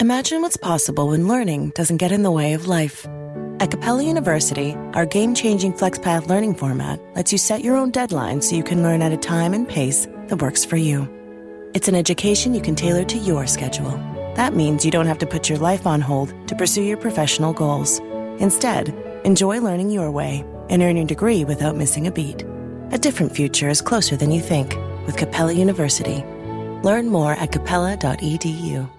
Imagine what's possible when learning doesn't get in the way of life. At Capella University, our game-changing FlexPath learning format lets you set your own deadlines so you can learn at a time and pace that works for you. It's an education you can tailor to your schedule. That means you don't have to put your life on hold to pursue your professional goals. Instead, enjoy learning your way and earn your degree without missing a beat. A different future is closer than you think with Capella University. Learn more at capella.edu.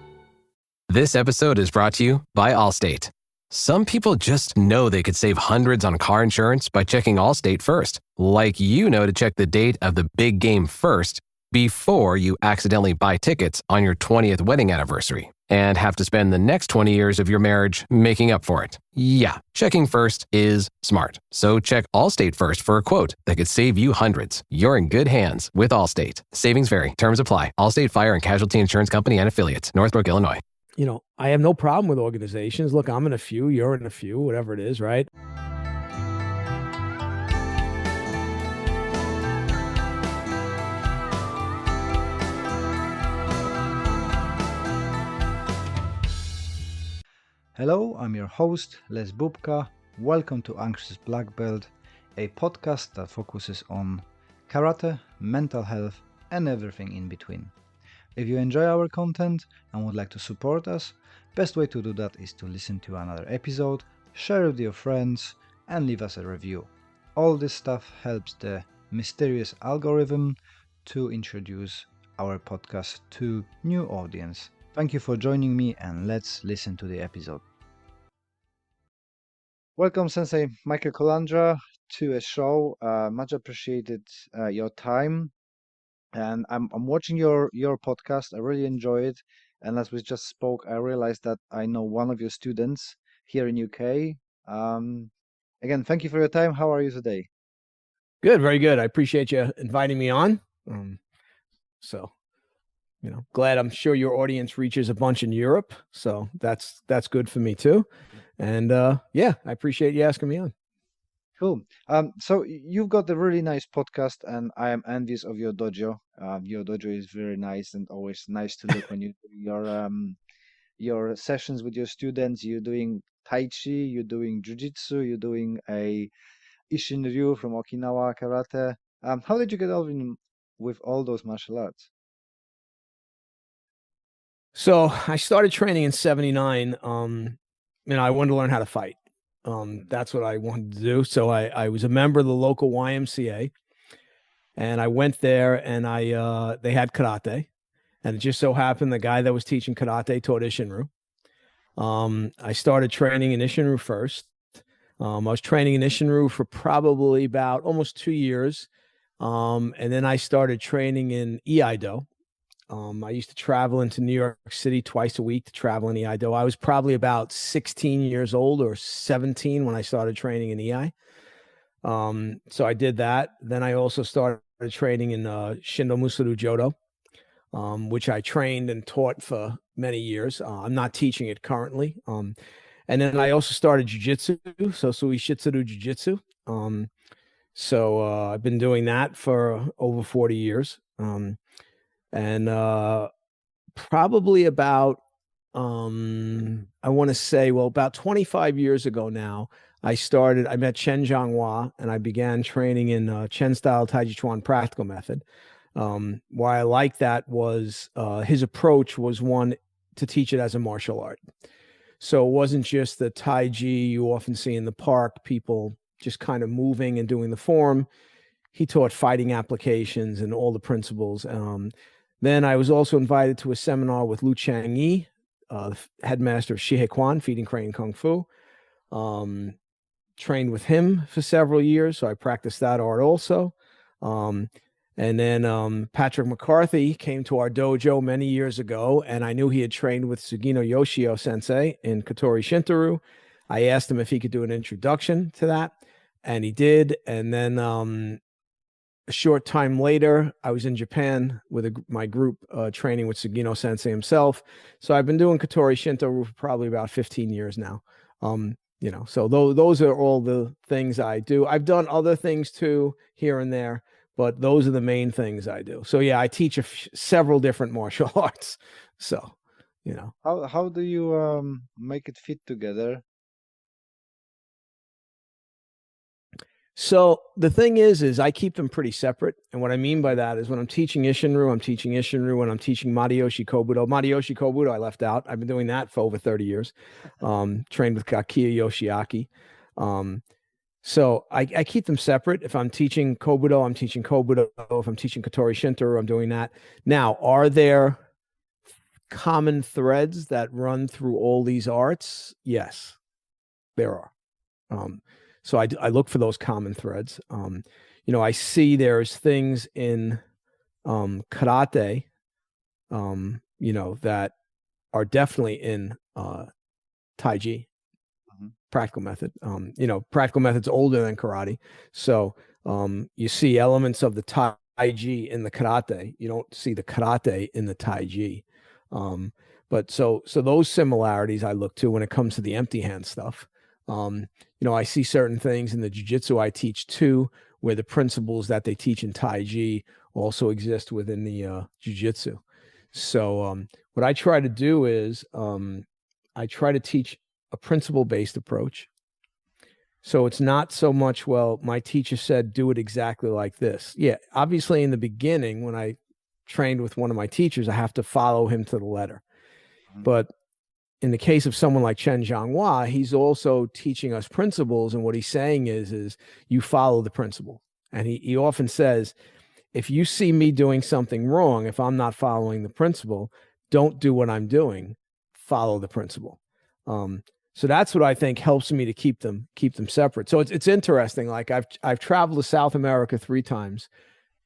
This episode is brought to you by Allstate. Some people just know they could save hundreds on car insurance by checking Allstate first. Like you know to check the date of the big game first before you accidentally buy tickets on your 20th wedding anniversary and have to spend the next 20 years of your marriage making up for it. Yeah, checking first is smart. So check Allstate first for a quote that could save you hundreds. You're in good hands with Allstate. Savings vary. Terms apply. Allstate Fire and Casualty Insurance Company and Affiliates. Northbrook, Illinois. I have no problem with organizations. Look, I'm in a few, you're in a few, whatever it is, right? Hello, I'm your host, Les Bubka. Welcome to Anxious Black Belt, a podcast that focuses on karate, mental health, and everything in between. If you enjoy our content and would like to support us, best way to do that is to listen to another episode, share with your friends, and leave us a review. All this stuff helps the mysterious algorithm to introduce our podcast to new audience. Thank you for joining me, and let's listen to the episode. Welcome, Sensei Michael Calandra, to a show. Much appreciated your time. And I'm watching your podcast. I really enjoy it. And as we just spoke, I realized that I know one of your students here in UK. Again, thank you for your time. How are you today? Good, very good. I appreciate you inviting me on. Glad. I'm sure your audience reaches a bunch in Europe. So that's good for me too. And I appreciate you asking me on. Cool. So you've got a really nice podcast, and I am envious of your dojo. Your dojo is very nice, and always nice to look when you do your sessions with your students. You're doing Tai Chi, you're doing Jiu-Jitsu, you're doing a Isshin Ryu from Okinawa Karate. How did you get involved with all those martial arts? So I started training in '79. I wanted to learn how to fight. That's what I wanted to do. So I was a member of the local YMCA, and I went there, and they had karate, and it just so happened the guy that was teaching karate taught Isshin Ryu. I started training in Isshin Ryu first. I was training in Isshin Ryu for probably about almost 2 years, and then I started training in Iaido. I used to travel into New York City twice a week to travel in Iaido. I was probably about 16 years old or 17 when I started training in EI. So I did that. Then I also started training in Shindo Musaru Jodo, which I trained and taught for many years. I'm not teaching it currently. And then I also started Jiu-Jitsu, so Sui Shitsuru Jiu-Jitsu. So I've been doing that for over 40 years. And probably about, I want to say, about 25 years ago now, I met Chen Zhanghua, and I began training in Chen-style Tai Chi Chuan practical method. Why I liked that was his approach was one to teach it as a martial art. So it wasn't just the Tai Chi you often see in the park, people just kind of moving and doing the form. He taught fighting applications and all the principles. Then I was also invited to a seminar with Lu Changyi, headmaster of Shihei Kwan, Feeding Crane Kung Fu. Trained with him for several years, so I practiced that art also. And then Patrick McCarthy came to our dojo many years ago, and I knew he had trained with Sugino Yoshio Sensei in Katori Shinto-ryu. I asked him if he could do an introduction to that, and he did. And then a short time later, I was in Japan with my group training with Sugino Sensei himself. So I've been doing Katori Shinto for probably about 15 years now. So those are all the things I do. I've done other things too here and there, but those are the main things I do. So yeah, I teach several different martial arts. So you know. How do you make it fit together? So the thing is I keep them pretty separate. And what I mean by that is when I'm teaching Isshin Ryu, I'm teaching Isshin Ryu. When I'm teaching Matayoshi Kobudo, Matayoshi Kobudo, I left out. I've been doing that for over 30 years. Trained with Kakiya Yoshiaki. So I keep them separate. If I'm teaching Kobudo, I'm teaching Kobudo. If I'm teaching Katori Shinto, I'm doing that. Now, are there common threads that run through all these arts? Yes, there are. So I look for those common threads. I see there's things in karate, that are definitely in Taiji, Mhm. practical method. Practical method's older than karate. So you see elements of the Taiji in the karate. You don't see the karate in the Taiji. But so those similarities I look to when it comes to the empty hand stuff. I see certain things in the jiu-jitsu I teach too, where the principles that they teach in Taiji also exist within the jiu-jitsu. So what I try to do is I try to teach a principle-based approach. So it's not so much, well, my teacher said, do it exactly like this. Yeah, obviously in the beginning, when I trained with one of my teachers, I have to follow him to the letter. Mhm. But in the case of someone like Chen Zhanghua, he's also teaching us principles. And what he's saying is you follow the principle. And he often says, if you see me doing something wrong, if I'm not following the principle, don't do what I'm doing. Follow the principle. So that's what I think helps me to keep them separate. So it's interesting. Like I've traveled to South America 3 times,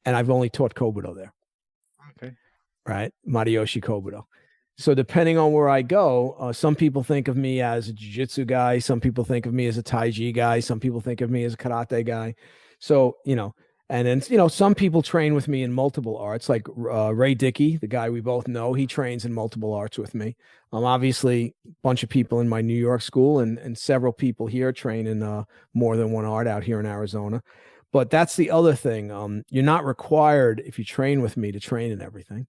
and I've only taught Kobudo there. Okay. Right, Matayoshi Kobudo. So depending on where I go, some people think of me as a jiu-jitsu guy. Some people think of me as a Taiji guy. Some people think of me as a karate guy. So, and then, some people train with me in multiple arts, like Ray Dickey, the guy we both know. He trains in multiple arts with me. Obviously, a bunch of people in my New York school and several people here train in more than one art out here in Arizona. But that's the other thing. You're not required, if you train with me, to train in everything.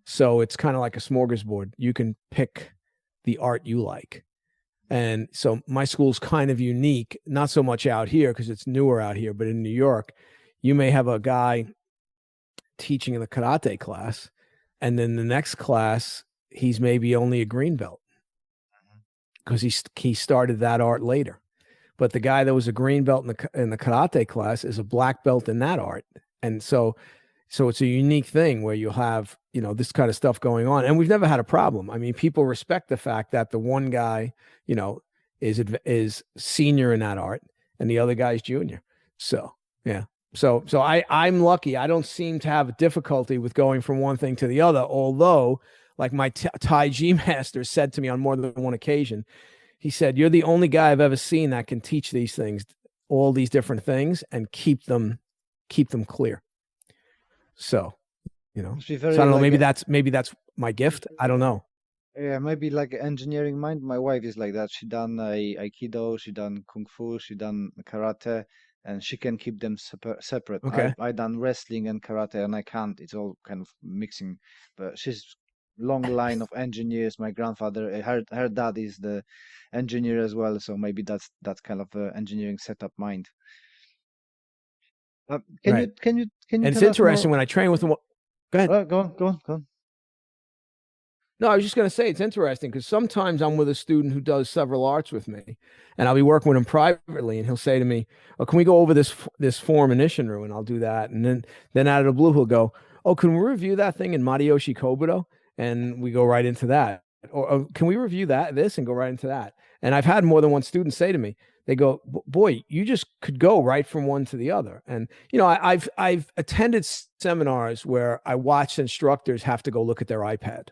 So it's kind of like a smorgasbord. You can pick the art you like. And so my school's kind of unique, not so much out here because it's newer out here, but in New York, you may have a guy teaching in the karate class, and then the next class, he's maybe only a green belt because he started that art later. But the guy that was a green belt in the karate class is a black belt in that art. And so it's a unique thing where you have, this kind of stuff going on. And we've never had a problem. I mean, people respect the fact that the one guy, is senior in that art and the other guy's junior. So, yeah. So I'm lucky. I don't seem to have a difficulty with going from one thing to the other. Although, like my Taiji master said to me on more than one occasion, he said, "You're the only guy I've ever seen that can teach these things, all these different things, and keep them clear." So, Must be so I very don't know. like Maybe that's my gift. I don't know. yeah, maybe like engineering mind. My wife is like that. She done Aikido, she done Kung Fu, she done karate, and she can keep them separate. Okay. I done wrestling and karate, and I can't. It's all kind of mixing. But she's long line of engineers. My grandfather, her dad is the engineer as well, so maybe that's kind of engineering setup mind. Right. Can you And it's tell us interesting more? when I train with them. Go ahead. Go on. No, I was just going to say it's interesting because sometimes I'm with a student who does several arts with me, and I'll be working with him privately, and he'll say to me, "Oh, can we go over this form in Isshin Ryu?" And I'll do that, and then out of the blue he'll go, "Oh, can we review that thing in Matayoshi Kobudo?" And we go right into that. Or "Oh, can we review this and go right into that?" And I've had more than one student say to me, they go, "Boy, you just could go right from one to the other." And I've attended seminars where I watched instructors have to go look at their iPad,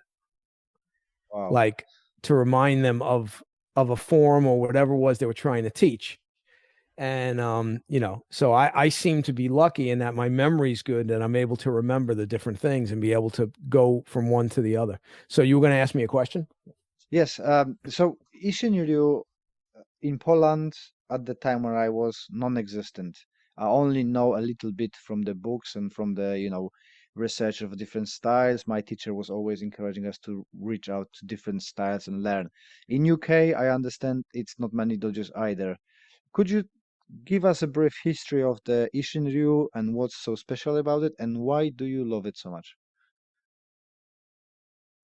Wow. like to remind them of a form or whatever it was they were trying to teach. And so I seem to be lucky in that my memory's good and I'm able to remember the different things and be able to go from one to the other. So you were going to ask me a question? Yes. So Isshin Ryu in Poland at the time where I was non-existent. I only know a little bit from the books and from the research of different styles. My teacher was always encouraging us to reach out to different styles and learn. In UK, I understand it's not many dojos either. Could you give us a brief history of the Isshin Ryu and what's so special about it, and why do you love it so much?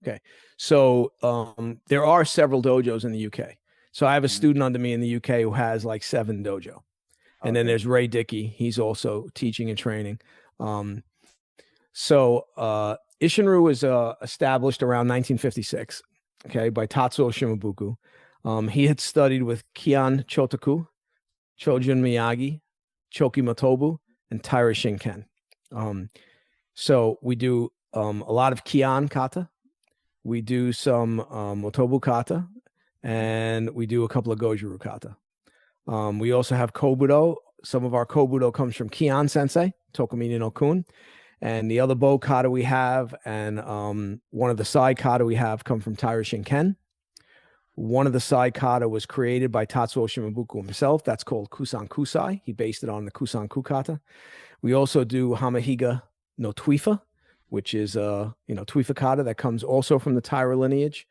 Okay. So there are several dojos in the UK. So I have a student under me in the UK who has like 7 dojo. And then there's Ray Dickey. He's also teaching and training. Isshin Ryu was established around 1956, okay, by Tatsuo Shimabuku. He had studied with Kian Chotoku, Chojun Miyagi, Choki Motobu, and Taira Shinken. So we do a lot of Kian kata. We do some Motobu kata, and we do a couple of Goju-Ryu kata. We also have Kobudo. Some of our Kobudo comes from Kian Sensei, Tokumini no Kun. And the other bow kata we have, and one of the side kata we have come from Taira Shinken. One of the side kata was created by Tatsuo Shimabuku himself. That's called Kusan Kusai. He based it on the Kusan Kukata. We also do Hamahiga no Tuifa, which is Tuifa kata that comes also from the Taira lineage.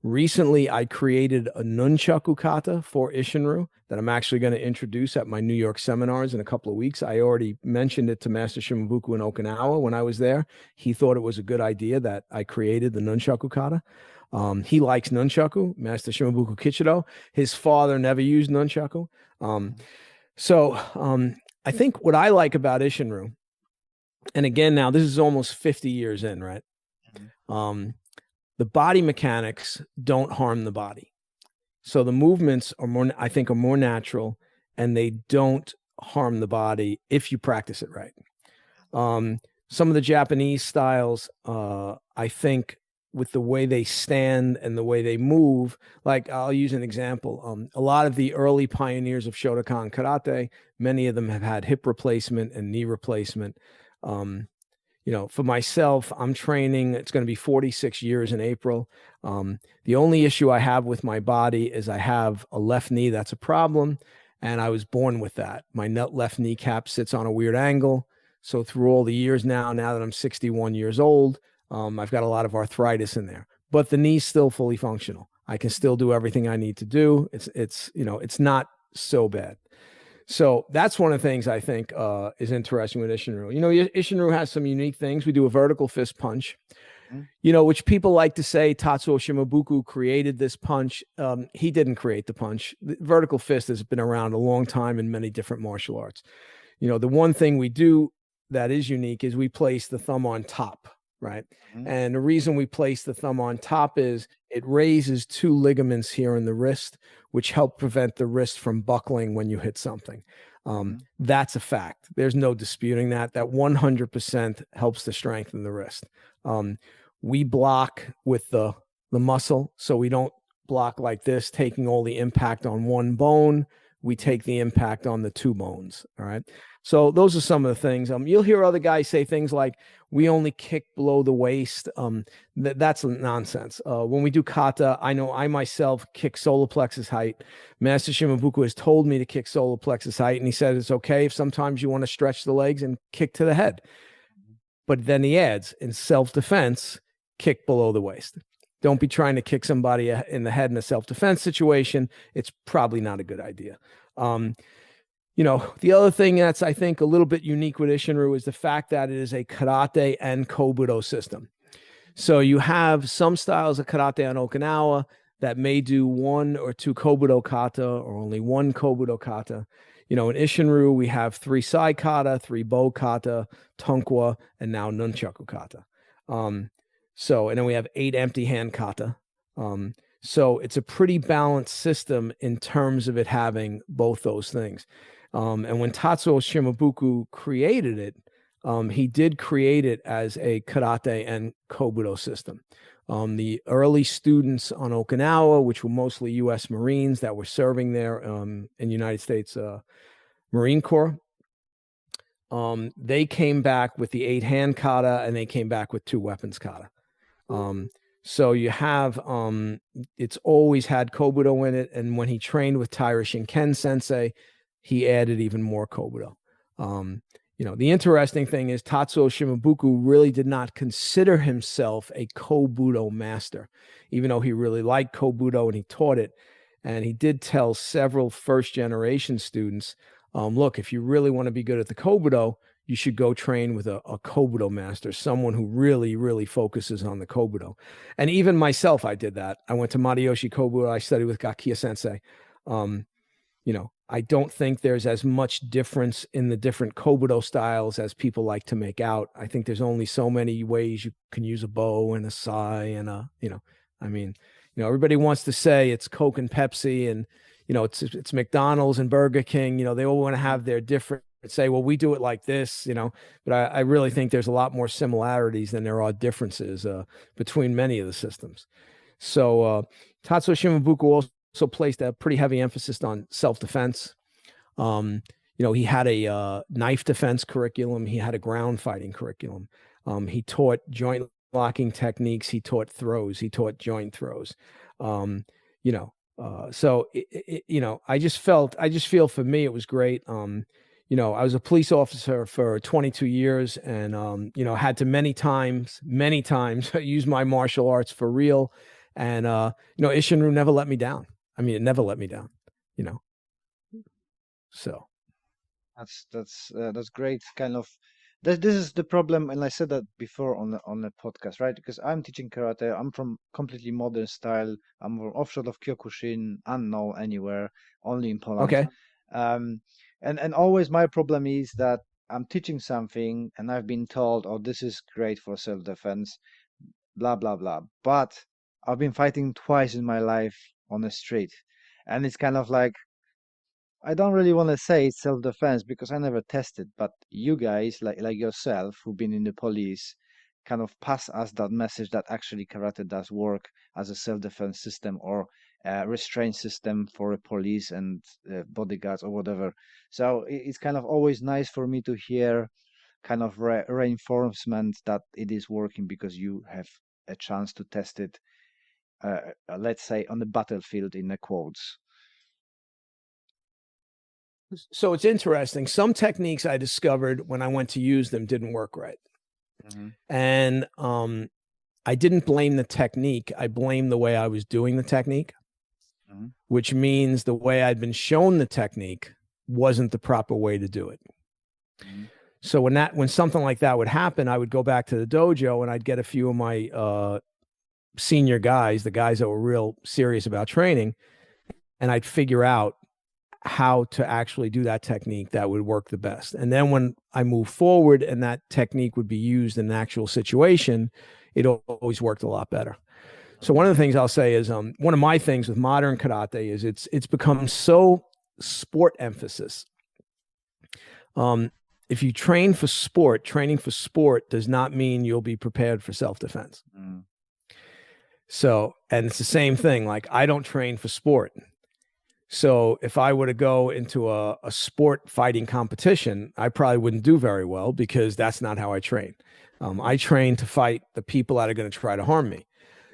Recently, I created a nunchaku kata for Isshin Ryu that I'm actually going to introduce at my New York seminars in a couple of weeks. I already mentioned it to Master Shimabuku in Okinawa when I was there. He thought it was a good idea that I created the nunchaku kata. He likes nunchaku, Master Shimabuku Kichido. His father never used nunchaku. I think what I like about Isshin Ryu, and again, now this is almost 50 years in, right? The body mechanics don't harm the body. So the movements are more natural, and they don't harm the body if you practice it right. Some of the Japanese styles, I think with the way they stand and the way they move, like I'll use an example. A lot of the early pioneers of Shotokan karate, many of them have had hip replacement and knee replacement. For myself, I'm training, it's going to be 46 years in April. The only issue I have with my body is I have a left knee that's a problem, and I was born with that. My left kneecap sits on a weird angle. So through all the years now that I'm 61 years old, I've got a lot of arthritis in there. But the knee's still fully functional. I can still do everything I need to do. It's not so bad. So that's one of the things I think is interesting with Isshin Ryu. Isshin Ryu has some unique things. We do a vertical fist punch, which people like to say Tatsuo Shimabuku created this punch. He didn't create the punch. The vertical fist has been around a long time in many different martial arts. The one thing we do that is unique is we place the thumb on top, right? And the reason we place the thumb on top is it raises 2 ligaments here in the wrist, which help prevent the wrist from buckling when you hit something. That's a fact. There's no disputing that. That 100% helps to strengthen the wrist. We block with the muscle, so we don't block like this, taking all the impact on one bone. We take the impact on the 2 bones. All right. So those are some of the things. You'll hear other guys say things like, we only kick below the waist. That's nonsense. When we do kata, I know I myself kick solar plexus height. Master Shimabuku has told me to kick solar plexus height, and he said it's okay if sometimes you want to stretch the legs and kick to the head. But then he adds, in self-defense, kick below the waist. Don't be trying to kick somebody in the head in a self-defense situation. It's probably not a good idea. The other thing that's, I think, a little bit unique with Isshin Ryu is the fact that it is a karate and kobudo system. So you have some styles of karate on Okinawa that may do 1 or 2 kobudo kata or only 1 kobudo kata. In Isshin Ryu, we have 3 side kata, 3 bow kata, tonkwa, and now nunchaku kata. And then we have 8 empty hand kata. So it's a pretty balanced system in terms of it having both those things. And when Tatsuo Shimabuku created it, he did create it as a karate and kobudo system. The early students on Okinawa, which were mostly U.S. Marines that were serving there in the United States Marine Corps, they came back with the 8 hand kata, and they came back with 2 weapons kata. So you have, it's always had kobudo in it. And when he trained with Taira Shinken Sensei, he added even more kobudo. The interesting thing is Tatsuo Shimabuku really did not consider himself a Kobudo master, even though he really liked Kobudo and he taught it. And he did tell several first-generation students, look, if you really want to be good at the Kobudo, you should go train with a Kobudo master, someone who really, really focuses on the Kobudo. And even myself, I did that. I went to Matayoshi Kobudo. I studied with Gakiya Sensei. I don't think there's as much difference in the different Kobudo styles as people like to make out. I think there's only so many ways you can use a bow and a sai and everybody wants to say it's Coke and Pepsi and, it's McDonald's and Burger King, they all want to have their different say, well, we do it like this, but I really think there's a lot more similarities than there are differences between many of the systems. So Tatsuo Shimabuku also placed a pretty heavy emphasis on self-defense. He had a knife defense curriculum. He had a ground fighting curriculum. He taught joint locking techniques. He taught throws. He taught joint throws. So I just feel for me, it was great. I was a police officer for 22 years and, had to many times use my martial arts for real. And, Isshin Ryu never let me down. I mean, it never let me down, so. That's great. Kind of, this is the problem. And I said that before on the podcast, right? Because I'm teaching karate. I'm from completely modern style. I'm from offshore of Kyokushin, unknown anywhere, only in Poland. Okay. And always my problem is that I'm teaching something and I've been told, oh, this is great for self-defense, blah, blah, blah. But I've been fighting twice in my life on the street. And it's kind of like, I don't really want to say it's self-defense because I never tested, but you guys, like yourself, who've been in the police, kind of pass us that message that actually karate does work as a self-defense system or a restraint system for a police and bodyguards or whatever. So it's kind of always nice for me to hear kind of reinforcement that it is working because you have a chance to test it, let's say, on the battlefield in the quotes. So it's interesting. Some techniques I discovered when I went to use them didn't work right. Mm-hmm. And I didn't blame the technique. I blamed the way I was doing the technique, mm-hmm. which means the way I'd been shown the technique wasn't the proper way to do it. Mm-hmm. So when something like that would happen, I would go back to the dojo and I'd get a few of my senior guys, the guys that were real serious about training, and I'd figure out how to actually do that technique that would work the best. And then when I move forward and that technique would be used in an actual situation, it always worked a lot better. So one of the things I'll say is one of my things with modern karate is it's become so sport emphasis. If you train for sport, training for sport does not mean you'll be prepared for self-defense. Mm. So, and it's the same thing. Like I don't train for sport. So if I were to go into a sport fighting competition, I probably wouldn't do very well because that's not how I train. I train to fight the people that are going to try to harm me.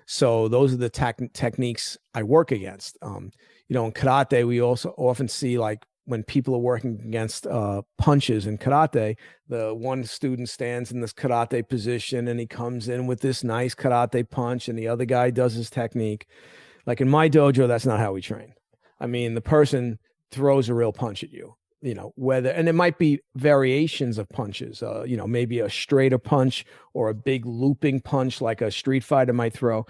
So those are the techniques I work against. In karate, we also often see like when people are working against punches in karate, the one student stands in this karate position and he comes in with this nice karate punch and the other guy does his technique. Like in my dojo, that's not how we train. I mean, the person throws a real punch at you, and it might be variations of punches, maybe a straighter punch or a big looping punch like a street fighter might throw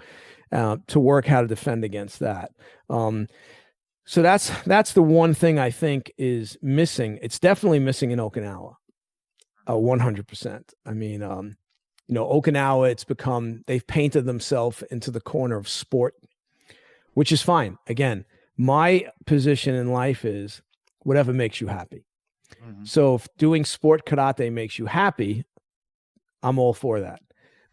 to work how to defend against that. So that's the one thing I think is missing. It's definitely missing in Okinawa, 100%. I mean, Okinawa, they've painted themselves into the corner of sport, which is fine. Again, my position in life is whatever makes you happy. Mm-hmm. So if doing sport karate makes you happy, I'm all for that.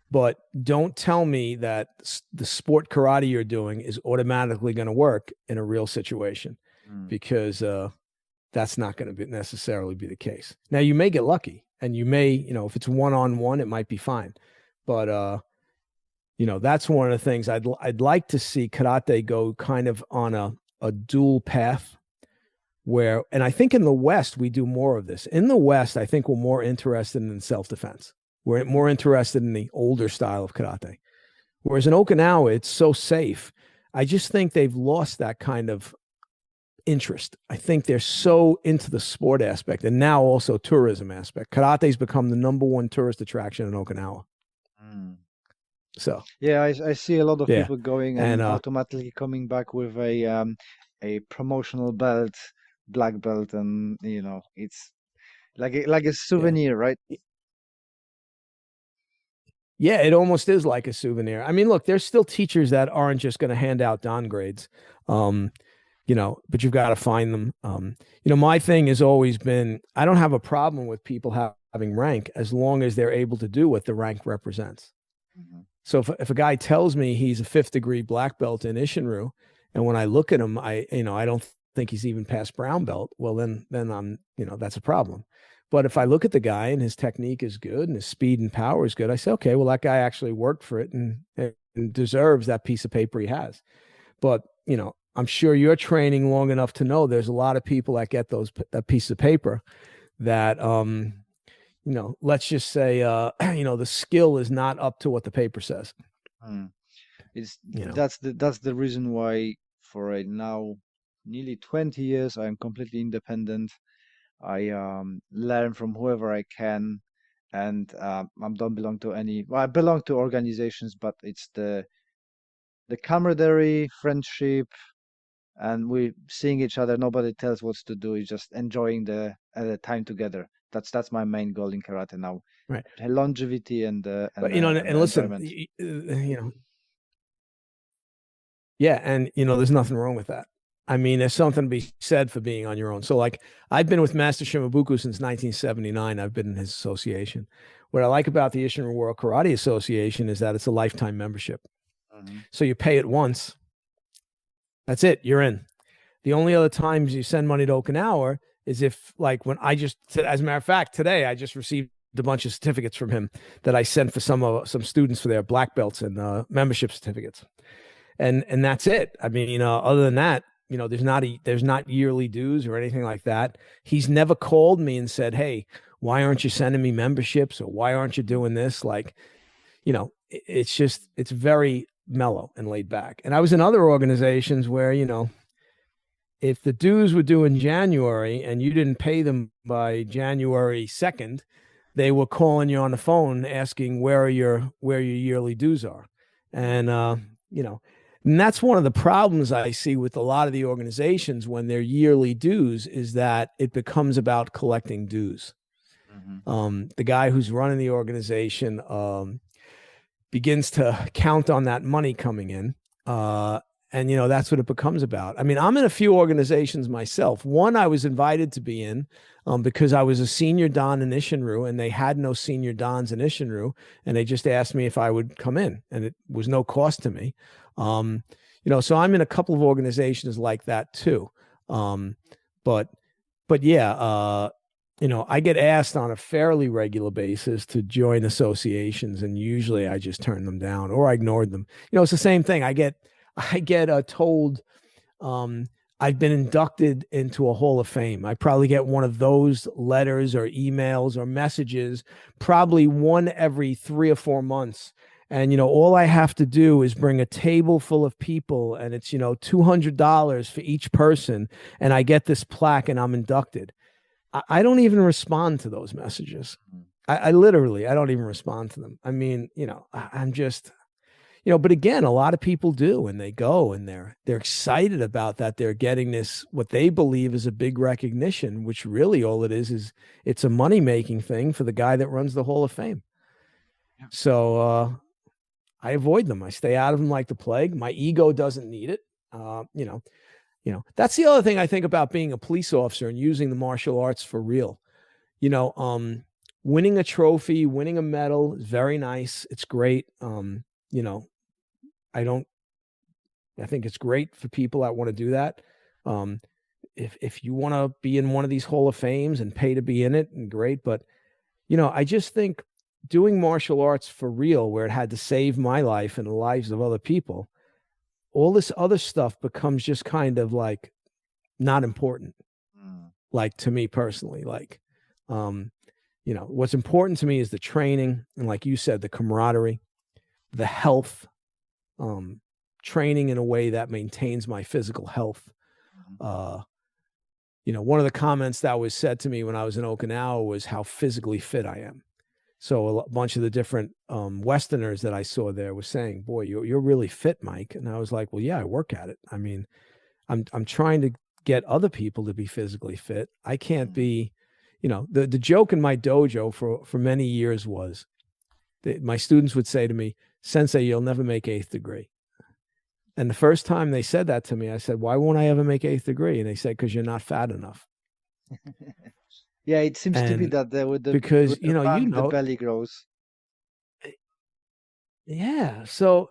But don't tell me that the sport karate you're doing is automatically going to work in a real situation, because that's not going to necessarily be the case. Now, you may get lucky, and you may, if it's one-on-one, it might be fine. But, that's one of the things I'd like to see karate go kind of on a dual path, and I think in the West, we do more of this. In the West, I think we're more interested in self-defense. We're more interested in the older style of karate. Whereas in Okinawa, it's so safe. I just think they've lost that kind of interest. I think they're so into the sport aspect and now also tourism aspect. Karate's become the #1 tourist attraction in Okinawa. So yeah, I see a lot of yeah. people going and automatically coming back with a promotional belt, black belt, and it's like a souvenir, right? Yeah, it almost is like a souvenir. I mean, look, there's still teachers that aren't just going to hand out don grades, but you've got to find them. My thing has always been, I don't have a problem with people having rank as long as they're able to do what the rank represents. Mm-hmm. So if a guy tells me he's a 5th degree black belt in Isshin Ryu, and when I look at him, I don't think he's even past brown belt, well, then I'm, that's a problem. But if I look at the guy and his technique is good and his speed and power is good, I say, okay, well, that guy actually worked for it and deserves that piece of paper he has. But, I'm sure you're training long enough to know there's a lot of people that get that piece of paper that, let's just say, the skill is not up to what the paper says. That's the reason why for right now, nearly 20 years, I'm completely independent. I learn from whoever I can, and I don't belong to any. Well, I belong to organizations, but it's the camaraderie, friendship, and we seeing each other. Nobody tells what to do. It's just enjoying the time together. That's my main goal in karate now. Right, longevity and but and listen, yeah, and there's nothing wrong with that. I mean, there's something to be said for being on your own. So, like, I've been with Master Shimabuku since 1979. I've been in his association. What I like about the Isshin Ryu Karate Association is that it's a lifetime membership. Mm-hmm. So you pay it once. That's it. You're in. The only other times you send money to Okinawa is if, like, when as a matter of fact, today I just received a bunch of certificates from him that I sent for some students for their black belts and membership certificates. And that's it. I mean, other than that, there's not yearly dues or anything like that. He's never called me and said, hey, why aren't you sending me memberships, or why aren't you doing this? Like, it's very mellow and laid back. And I was in other organizations where, if the dues were due in January and you didn't pay them by January 2nd, they were calling you on the phone asking where your yearly dues are. And, and that's one of the problems I see with a lot of the organizations when they're yearly dues is that it becomes about collecting dues. Mm-hmm. The guy who's running the organization begins to count on that money coming in. And, that's what it becomes about. I mean, I'm in a few organizations myself. One I was invited to be in because I was a senior dan in Isshin Ryu, and they had no senior dans in Isshin Ryu, and they just asked me if I would come in, and it was no cost to me. So I'm in a couple of organizations like that too. But yeah, I get asked on a fairly regular basis to join associations, and usually I just turn them down or I ignored them. It's the same thing. I get told I've been inducted into a Hall of Fame. I probably get one of those letters or emails or messages, probably one every 3 or 4 months. And, all I have to do is bring a table full of people, and it's, $200 for each person. And I get this plaque and I'm inducted. I don't even respond to those messages. I literally don't even respond to them. I mean, I'm just, but again, a lot of people do, and they go and they're excited about that. They're getting this, what they believe is a big recognition, which really all it is it's a money-making thing for the guy that runs the Hall of Fame. Yeah. So I avoid them. I stay out of them like the plague. My ego doesn't need it. That's the other thing I think about being a police officer and using the martial arts for real. Winning a trophy, winning a medal is very nice. It's great. I think it's great for people that want to do that. If you want to be in one of these Hall of Fames and pay to be in it, and great. But, I just think doing martial arts for real, where it had to save my life and the lives of other people, all this other stuff becomes just kind of like not important. like to me personally, like, what's important to me is the training. And like you said, the camaraderie, the health, training in a way that maintains my physical health. One of the comments that was said to me when I was in Okinawa was how physically fit I am. So a bunch of the different Westerners that I saw there was saying, "Boy, you're really fit, Mike." And I was like, "Well, yeah, I work at it. I mean, I'm trying to get other people to be physically fit. I can't be, the joke in my dojo for many years was that my students would say to me, Sensei, you'll never make 8th degree. And the first time they said that to me, I said, why won't I ever make 8th degree? And they said, because you're not fat enough. Yeah, it seems to be that with the because with the bank, the belly grows. Yeah. So,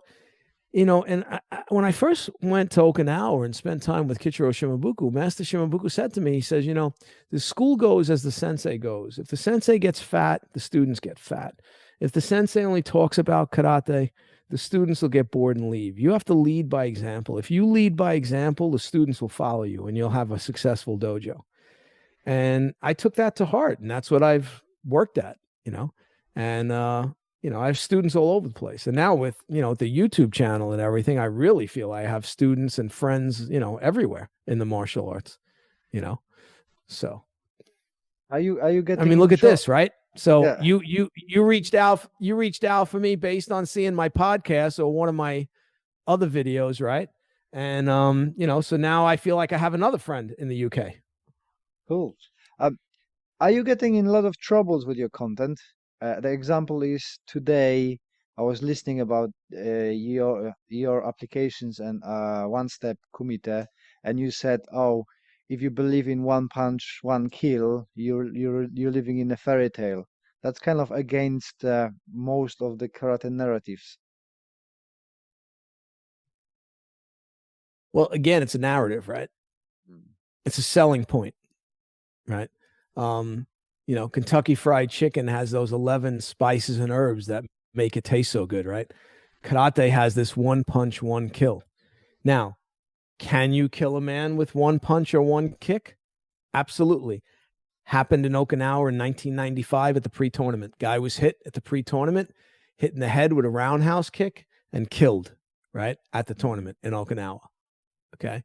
and when I first went to Okinawa and spent time with Kichiro Shimabuku, Master Shimabuku said to me, he says, the school goes as the sensei goes. If the sensei gets fat, the students get fat. If the sensei only talks about karate, the students will get bored and leave. You have to lead by example. If you lead by example, the students will follow you and you'll have a successful dojo. And I took that to heart, and that's what I've worked at, and, I have students all over the place. And now with, the YouTube channel and everything, I really feel I have students and friends, everywhere in the martial arts, so. Are you getting, I mean, look at this, right? So yeah. you reached out for me based on seeing my podcast or one of my other videos, right? And, so now I feel like I have another friend in the UK. Cool. Are you getting in a lot of troubles with your content? The example is today I was listening about your applications and one-step kumite, and you said, oh, if you believe in one punch, one kill, you're living in a fairy tale. That's kind of against most of the karate narratives. Well, again, it's a narrative, right? It's a selling point, right? Kentucky Fried Chicken has those 11 spices and herbs that make it taste so good, right? Karate has this one punch, one kill. Now, can you kill a man with one punch or one kick? Absolutely. Happened in Okinawa in 1995 at the pre-tournament. Guy was hit at the pre-tournament, hit in the head with a roundhouse kick and killed, right? At the tournament in Okinawa. Okay.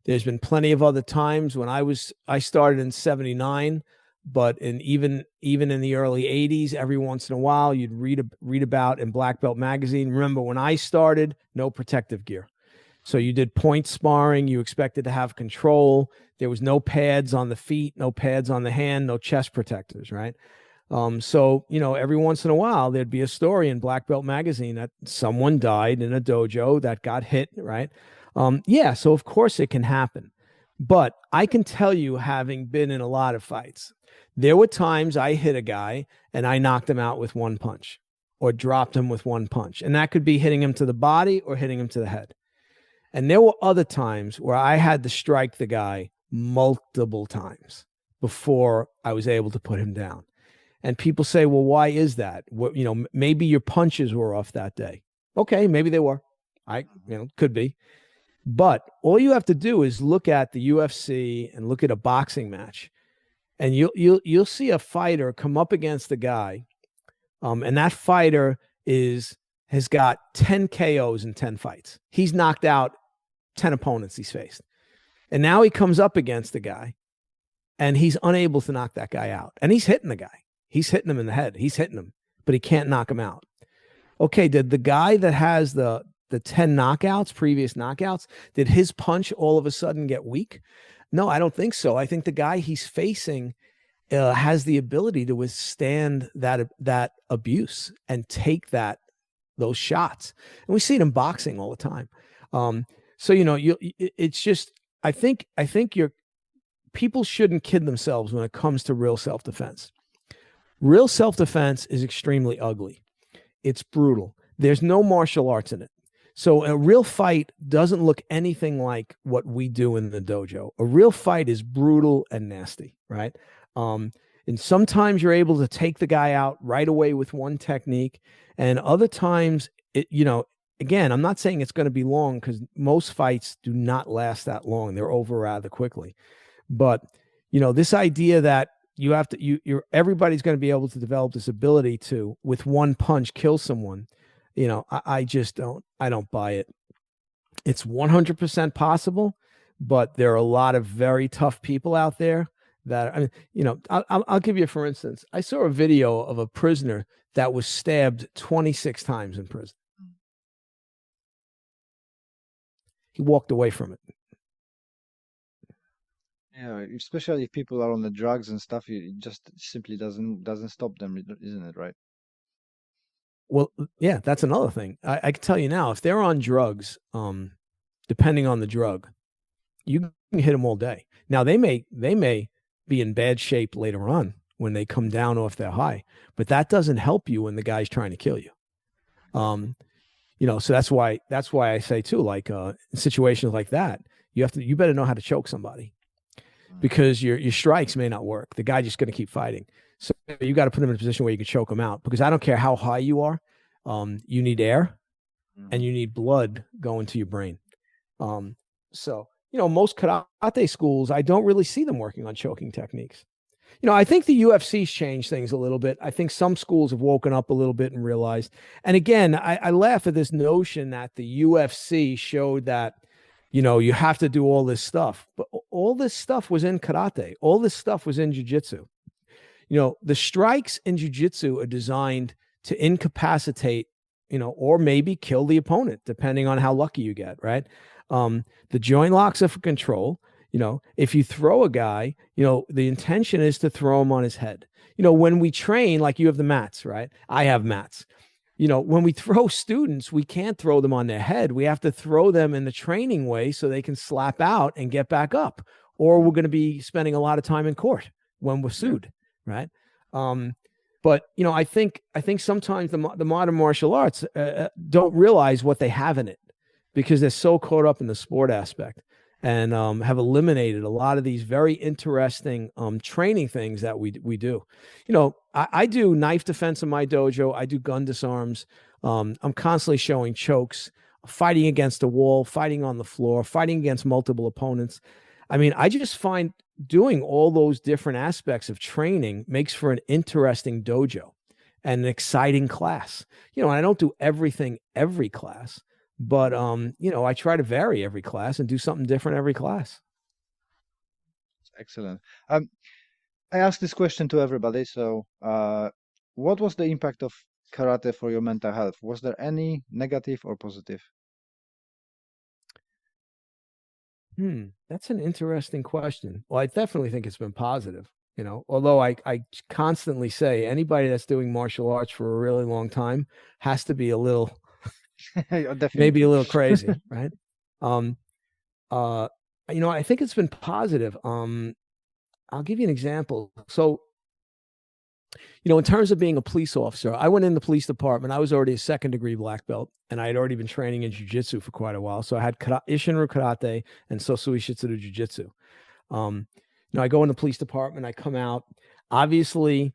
There's been plenty of other times when I started in 79, but even in the early 80s, every once in a while, you'd read about in Black Belt magazine. Remember, when I started, no protective gear. So you did point sparring. You expected to have control. There was no pads on the feet, no pads on the hand, no chest protectors, right? So, every once in a while, there'd be a story in Black Belt magazine that someone died in a dojo that got hit, right? So of course it can happen. But I can tell you, having been in a lot of fights, there were times I hit a guy and I knocked him out with one punch or dropped him with one punch. And that could be hitting him to the body or hitting him to the head. And there were other times where I had to strike the guy multiple times before I was able to put him down. And people say, well, why is that? Maybe your punches were off that day. Okay, maybe they were. Could be. But all you have to do is look at the UFC and look at a boxing match, and you'll see a fighter come up against a guy, and that fighter has got 10 KOs in 10 fights. He's knocked out 10 opponents he's faced, and now he comes up against a guy, and he's unable to knock that guy out, and he's hitting the guy. He's hitting him in the head. He's hitting him, but he can't knock him out. Okay, did the guy that has the 10 knockouts, previous knockouts, did his punch all of a sudden get weak? No, I don't think so. I think the guy he's facing has the ability to withstand that abuse and take those shots. And we see it in boxing all the time. It's just, I think people shouldn't kid themselves when it comes to real self-defense. Real self-defense is extremely ugly. It's brutal. There's no martial arts in it. So a real fight doesn't look anything like what we do in the dojo. A real fight is brutal and nasty, right? And sometimes you're able to take the guy out right away with one technique. And other times, again, I'm not saying it's going to be long because most fights do not last that long. They're over rather quickly. But this idea that you have to, everybody's going to be able to develop this ability to, with one punch, kill someone. I just I don't buy it. It's 100% possible, but there are a lot of very tough people out there that, I mean, I'll give you, for instance, I saw a video of a prisoner that was stabbed 26 times in prison. He walked away from it. Yeah, especially if people are on the drugs and stuff, it just simply doesn't stop them, isn't it, right? Well, yeah, that's another thing. I can tell you now, if they're on drugs, depending on the drug, you can hit them all day. Now they may be in bad shape later on when they come down off their high, but that doesn't help you when the guy's trying to kill you. So that's why I say too, like in situations like that, you better know how to choke somebody, because your strikes may not work. The guy's just going to keep fighting. So you got to put him in a position where you can choke him out, because I don't care how high you are. You need air and you need blood going to your brain. So, most karate schools, I don't really see them working on choking techniques. I think the UFC's changed things a little bit. I think some schools have woken up a little bit and realized. And again, I laugh at this notion that the UFC showed that, you have to do all this stuff. But all this stuff was in karate. All this stuff was in jiu-jitsu. The strikes in jiu-jitsu are designed to incapacitate, or maybe kill the opponent, depending on how lucky you get, right? The joint locks are for control. If you throw a guy, the intention is to throw him on his head. When we train, like you have the mats, right? I have mats. When we throw students, we can't throw them on their head. We have to throw them in the training way so they can slap out and get back up, or we're going to be spending a lot of time in court when we're sued, right? But I think sometimes the modern martial arts don't realize what they have in it, because they're so caught up in the sport aspect, and have eliminated a lot of these very interesting training things that we do. I do knife defense in my dojo. I do gun disarms. I'm constantly showing chokes, fighting against a wall, fighting on the floor, fighting against multiple opponents. I mean, I just find doing all those different aspects of training makes for an interesting dojo and an exciting class. And I don't do everything every class, but I try to vary every class and do something different every class. Excellent. I asked this question to everybody. So, what was the impact of karate for your mental health? Was there any negative or positive? That's an interesting question. Well, I definitely think it's been positive, although I constantly say anybody that's doing martial arts for a really long time has to be a little, maybe a little crazy, right? I think it's been positive. I'll give you an example. So, in terms of being a police officer, I went in the police department. I was already a second-degree black belt, and I had already been training in jiu-jitsu for quite a while. So I had Isshin Ryu Karate and Sosui Shitsuru Jiu-Jitsu. I go in the police department. I come out. Obviously,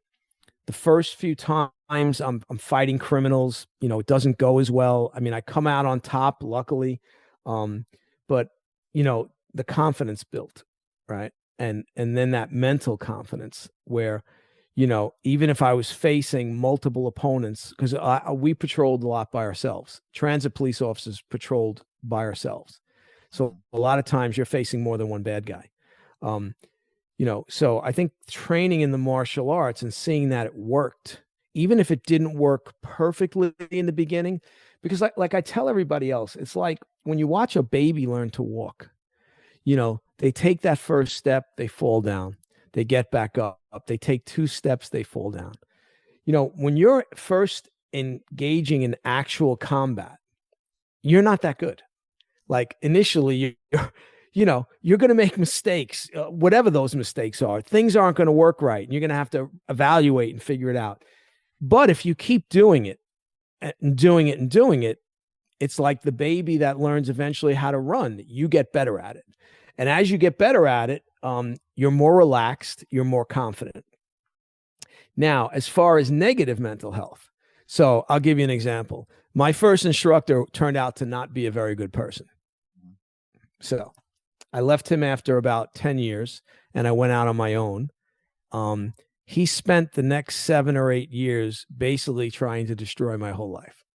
the first few times I'm fighting criminals, it doesn't go as well. I mean, I come out on top, luckily, but the confidence built, right? And then that mental confidence where, even if I was facing multiple opponents, because we patrolled a lot by ourselves. Transit police officers patrolled by ourselves. So a lot of times you're facing more than one bad guy. So I think training in the martial arts and seeing that it worked, even if it didn't work perfectly in the beginning, because like I tell everybody else, it's like when you watch a baby learn to walk, they take that first step, they fall down, they get back up, they take 2 steps, they fall down. When you're first engaging in actual combat, you're not that good. Like initially, you're going to make mistakes, whatever those mistakes are. Things aren't going to work right, and you're going to have to evaluate and figure it out. But if you keep doing it and doing it and doing it, it's like the baby that learns eventually how to run. You get better at it. And as you get better at it, you're more relaxed, you're more confident. Now, as far as negative mental health, so I'll give you an example. My first instructor turned out to not be a very good person. So I left him after about 10 years, and I went out on my own. He spent the next 7 or 8 years basically trying to destroy my whole life.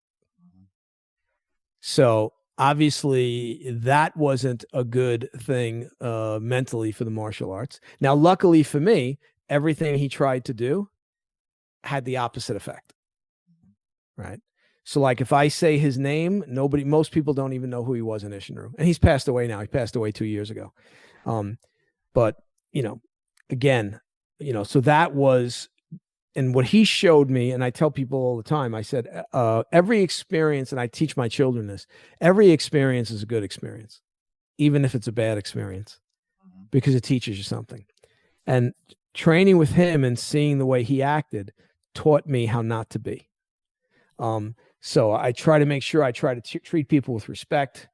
So obviously that wasn't a good thing mentally for the martial arts. Now, luckily for me, everything he tried to do had the opposite effect. Right. So like if I say his name, most people don't even know who he was in Isshin Ryu. And he's passed away now. He passed away 2 years ago. But, again, so that was, and what he showed me, and I tell people all the time, I said, every experience, and I teach my children this, every experience is a good experience, even if it's a bad experience, because it teaches you something. And training with him and seeing the way he acted taught me how not to be. So I try to make sure I try to treat people with respect.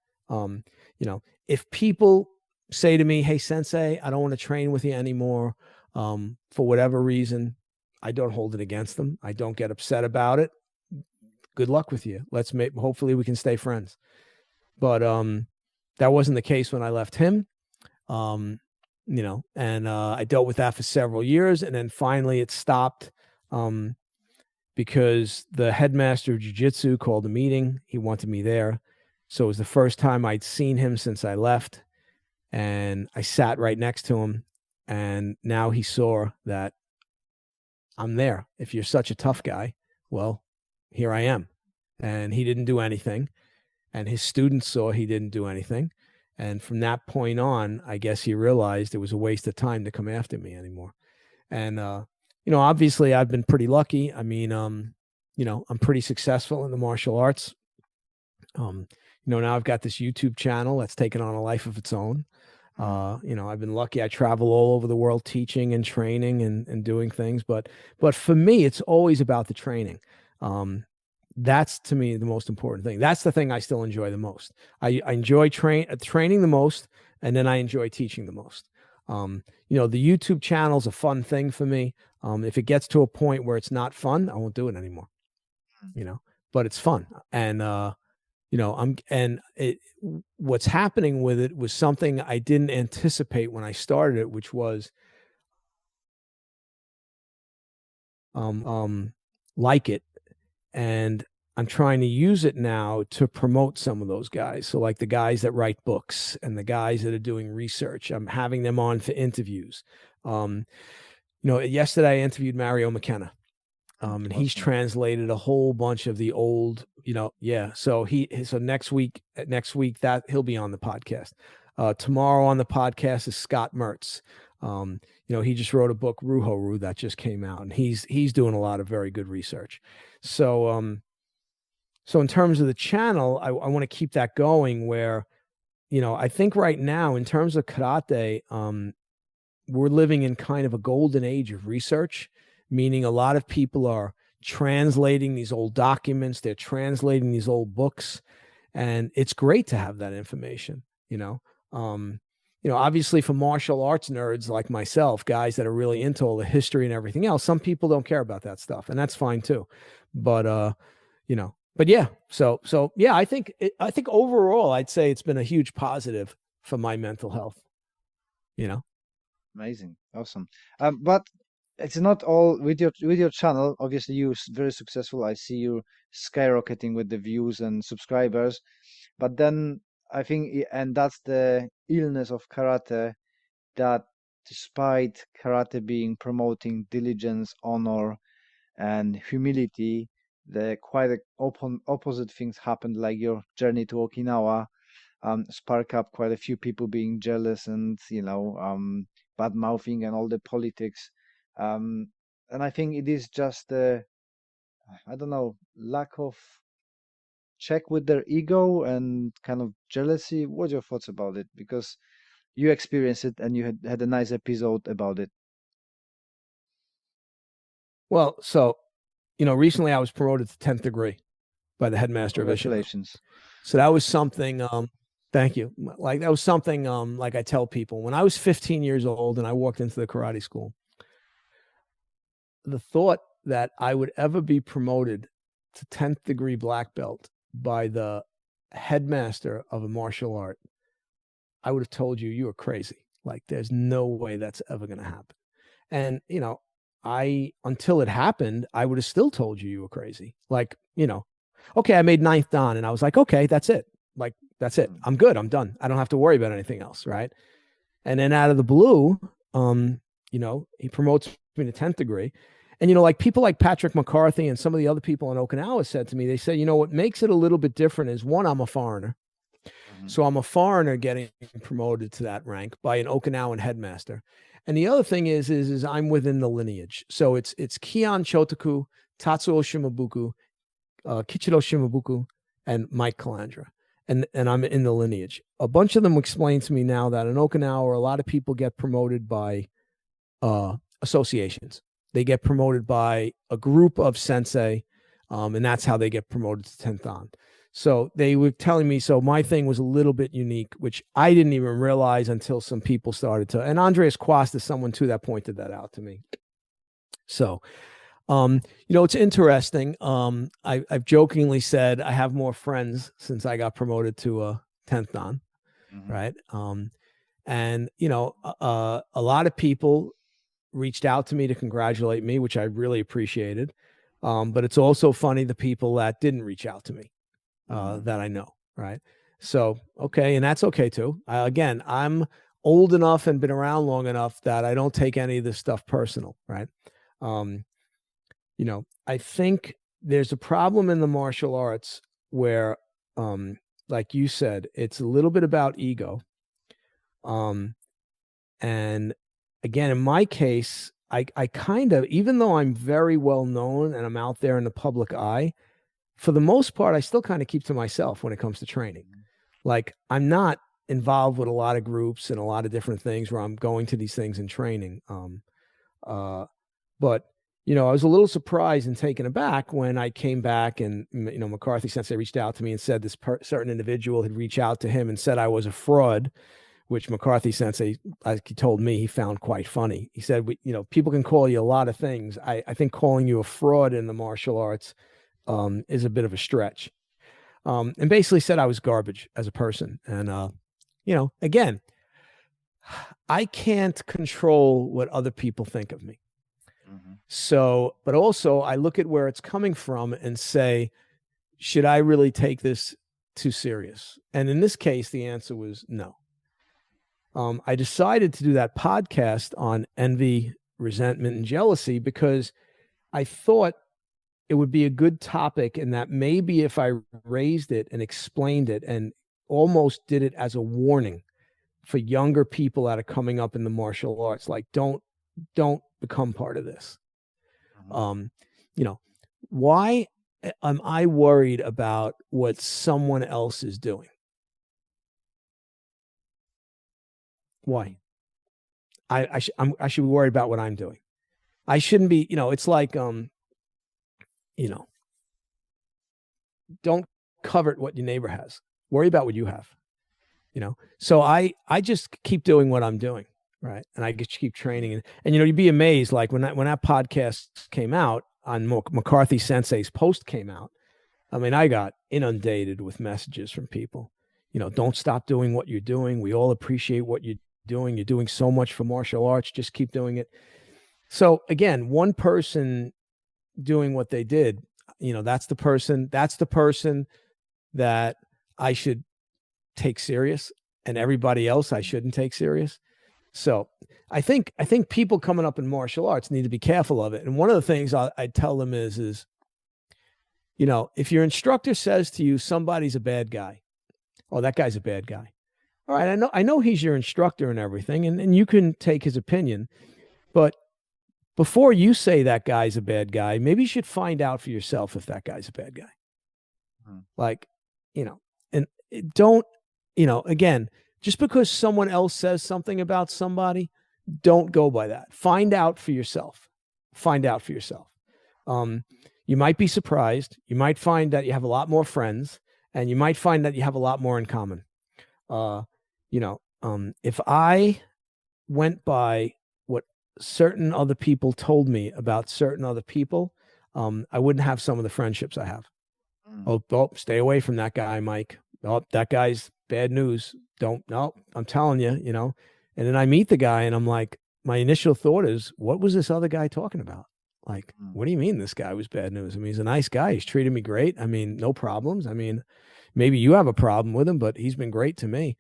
If people say to me, "Hey, Sensei, I don't want to train with you anymore," for whatever reason, I don't hold it against them. I don't get upset about it. Good luck with you. Hopefully we can stay friends. But that wasn't the case when I left him. And I dealt with that for several years, and then finally it stopped. Because the headmaster of jiu-jitsu called a meeting. He wanted me there. So it was the first time I'd seen him since I left. And I sat right next to him. And now he saw that I'm there. If you're such a tough guy, well, here I am. And he didn't do anything. And his students saw he didn't do anything. And from that point on, I guess he realized it was a waste of time to come after me anymore. And, obviously I've been pretty lucky. I mean, I'm pretty successful in the martial arts. Now I've got this YouTube channel that's taken on a life of its own. I've been lucky. I travel all over the world teaching and training and doing things. But for me, it's always about the training. That's to me the most important thing. That's the thing I still enjoy the most. I enjoy training the most, and then I enjoy teaching the most. The YouTube channel is a fun thing for me. If it gets to a point where it's not fun, I won't do it anymore, but it's fun. And, what's happening with it was something I didn't anticipate when I started it, which was, like it. And I'm trying to use it now to promote some of those guys. So like the guys that write books and the guys that are doing research, I'm having them on for interviews. Yesterday I interviewed Mario McKenna, and he's translated a whole bunch of the old, So next week that he'll be on the podcast. Tomorrow on the podcast is Scott Mertz. He just wrote a book, Ruho-Ru, that just came out, and he's doing a lot of very good research. So in terms of the channel, I want to keep that going where, I think right now in terms of karate, we're living in kind of a golden age of research, meaning a lot of people are translating these old documents, they're translating these old books, and it's great to have that information, obviously for martial arts nerds like myself, guys that are really into all the history and everything else, some people don't care about that stuff, and that's fine too. But yeah, so yeah, I think overall, I'd say it's been a huge positive for my mental health. Amazing, awesome. But it's not all with your channel. Obviously, you're very successful. I see you skyrocketing with the views and subscribers. But then I think, and that's the illness of karate, that despite karate being promoting diligence, honor, and humility, the quite opposite things happened, like your journey to Okinawa spark up quite a few people being jealous and bad mouthing and all the politics, and I think it is just I don't know, lack of check with their ego and kind of jealousy. What are your thoughts about it? Because you experienced it and you had a nice episode about it. Well, so recently I was promoted to 10th degree by the headmaster of Isshin. Congratulations. So that was something, thank you. Like that was something, like I tell people, when I was 15 years old and I walked into the karate school, the thought that I would ever be promoted to 10th degree black belt by the headmaster of a martial art, I would have told you were crazy. Like, there's no way that's ever going to happen. And, until it happened, I would have still told you were crazy. Like, okay, I made ninth dan, and I was like, okay, that's it. Like, that's it. I'm good. I'm done. I don't have to worry about anything else. Right. And then out of the blue, he promotes me to 10th degree. And, like people like Patrick McCarthy and some of the other people in Okinawa said to me, they said, what makes it a little bit different is, one, I'm a foreigner. So I'm a foreigner getting promoted to that rank by an Okinawan headmaster. And the other thing is I'm within the lineage. So it's Kion Shotoku, Tatsuo Shimabuku, Kichiro Shimabuku, and Mike Calandra. And I'm in the lineage. A bunch of them explain to me now that in Okinawa, a lot of people get promoted by associations. They get promoted by a group of sensei, and that's how they get promoted to 10th dan. So they were telling me, so my thing was a little bit unique, which I didn't even realize until some people started to, and Andreas Quast is someone too that pointed that out to me. So, it's interesting. I've jokingly said I have more friends since I got promoted to 10th dan, right? And, a lot of people reached out to me to congratulate me, which I really appreciated. But it's also funny, the people that didn't reach out to me, that I know, right? So, okay, and that's okay too. Again, I'm old enough and been around long enough that I don't take any of this stuff personal, right? I think there's a problem in the martial arts where, like you said, it's a little bit about ego. And again, in my case, I kind of, even though I'm very well known and I'm out there in the public eye, for the most part, I still kind of keep to myself when it comes to training. Like, I'm not involved with a lot of groups and a lot of different things where I'm going to these things and training. But, I was a little surprised and taken aback when I came back and, McCarthy Sensei reached out to me and said this certain individual had reached out to him and said I was a fraud, which McCarthy Sensei, like he told me, he found quite funny. He said, people can call you a lot of things. I think calling you a fraud in the martial arts is a bit of a stretch. And basically said I was garbage as a person. And, again, I can't control what other people think of me. So, but also I look at where it's coming from and say, should I really take this too serious? And in this case, the answer was no. I decided to do that podcast on envy, resentment, and jealousy because I thought it would be a good topic, and that maybe if I raised it and explained it and almost did it as a warning for younger people that are coming up in the martial arts, like don't become part of this. Why am I worried about what someone else is doing? Why? I should be worried about what I'm doing. I shouldn't be, it's like, don't covet what your neighbor has. Worry about what you have, So I just keep doing what I'm doing, right? And I just keep training. And you'd be amazed, like when that podcast came out, on McCarthy Sensei's post came out, I mean, I got inundated with messages from people, don't stop doing what you're doing. We all appreciate what you're doing. You're doing so much for martial arts. Just keep doing it. So again, one person doing what they did, that's the person that I should take serious, and everybody else I shouldn't take serious. So I think people coming up in martial arts need to be careful of it. And one of the things I tell them is, if your instructor says to you, somebody's a bad guy, oh, that guy's a bad guy. All right, I know he's your instructor and everything, and you can take his opinion, but before you say that guy's a bad guy, maybe you should find out for yourself if that guy's a bad guy. Like, and don't, again, just because someone else says something about somebody, don't go by that. Find out for yourself. You might be surprised. You might find that you have a lot more friends, and you might find that you have a lot more in common. If I went by what certain other people told me about certain other people, I wouldn't have some of the friendships I have. Oh, stay away from that guy, Mike. Oh, that guy's bad news. I'm telling you, And then I meet the guy and I'm like, my initial thought is, what was this other guy talking about? Like, what do you mean this guy was bad news? I mean, he's a nice guy. He's treated me great. I mean, no problems. I mean, maybe you have a problem with him, but he's been great to me.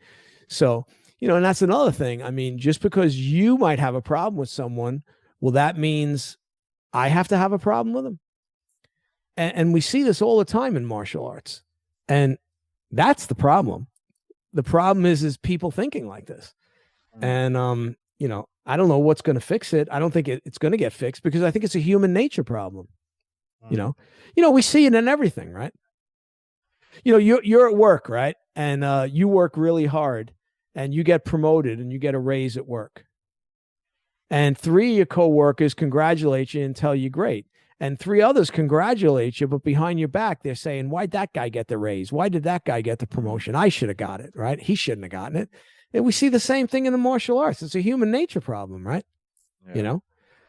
So, and that's another thing. I mean, just because you might have a problem with someone, well, that means I have to have a problem with him. And we see this all the time in martial arts. And that's the problem. The problem is people thinking like this. And, I don't know what's going to fix it. I don't think it's going to get fixed because I think it's a human nature problem. We see it in everything, right? You're at work, right? And you work really hard and you get promoted and you get a raise at work. And 3 of your coworkers congratulate you and tell you great. And 3 others congratulate you, but behind your back, they're saying, why'd that guy get the raise? Why did that guy get the promotion? I should have got it, right? He shouldn't have gotten it. And we see the same thing in the martial arts. It's a human nature problem, right? Yeah.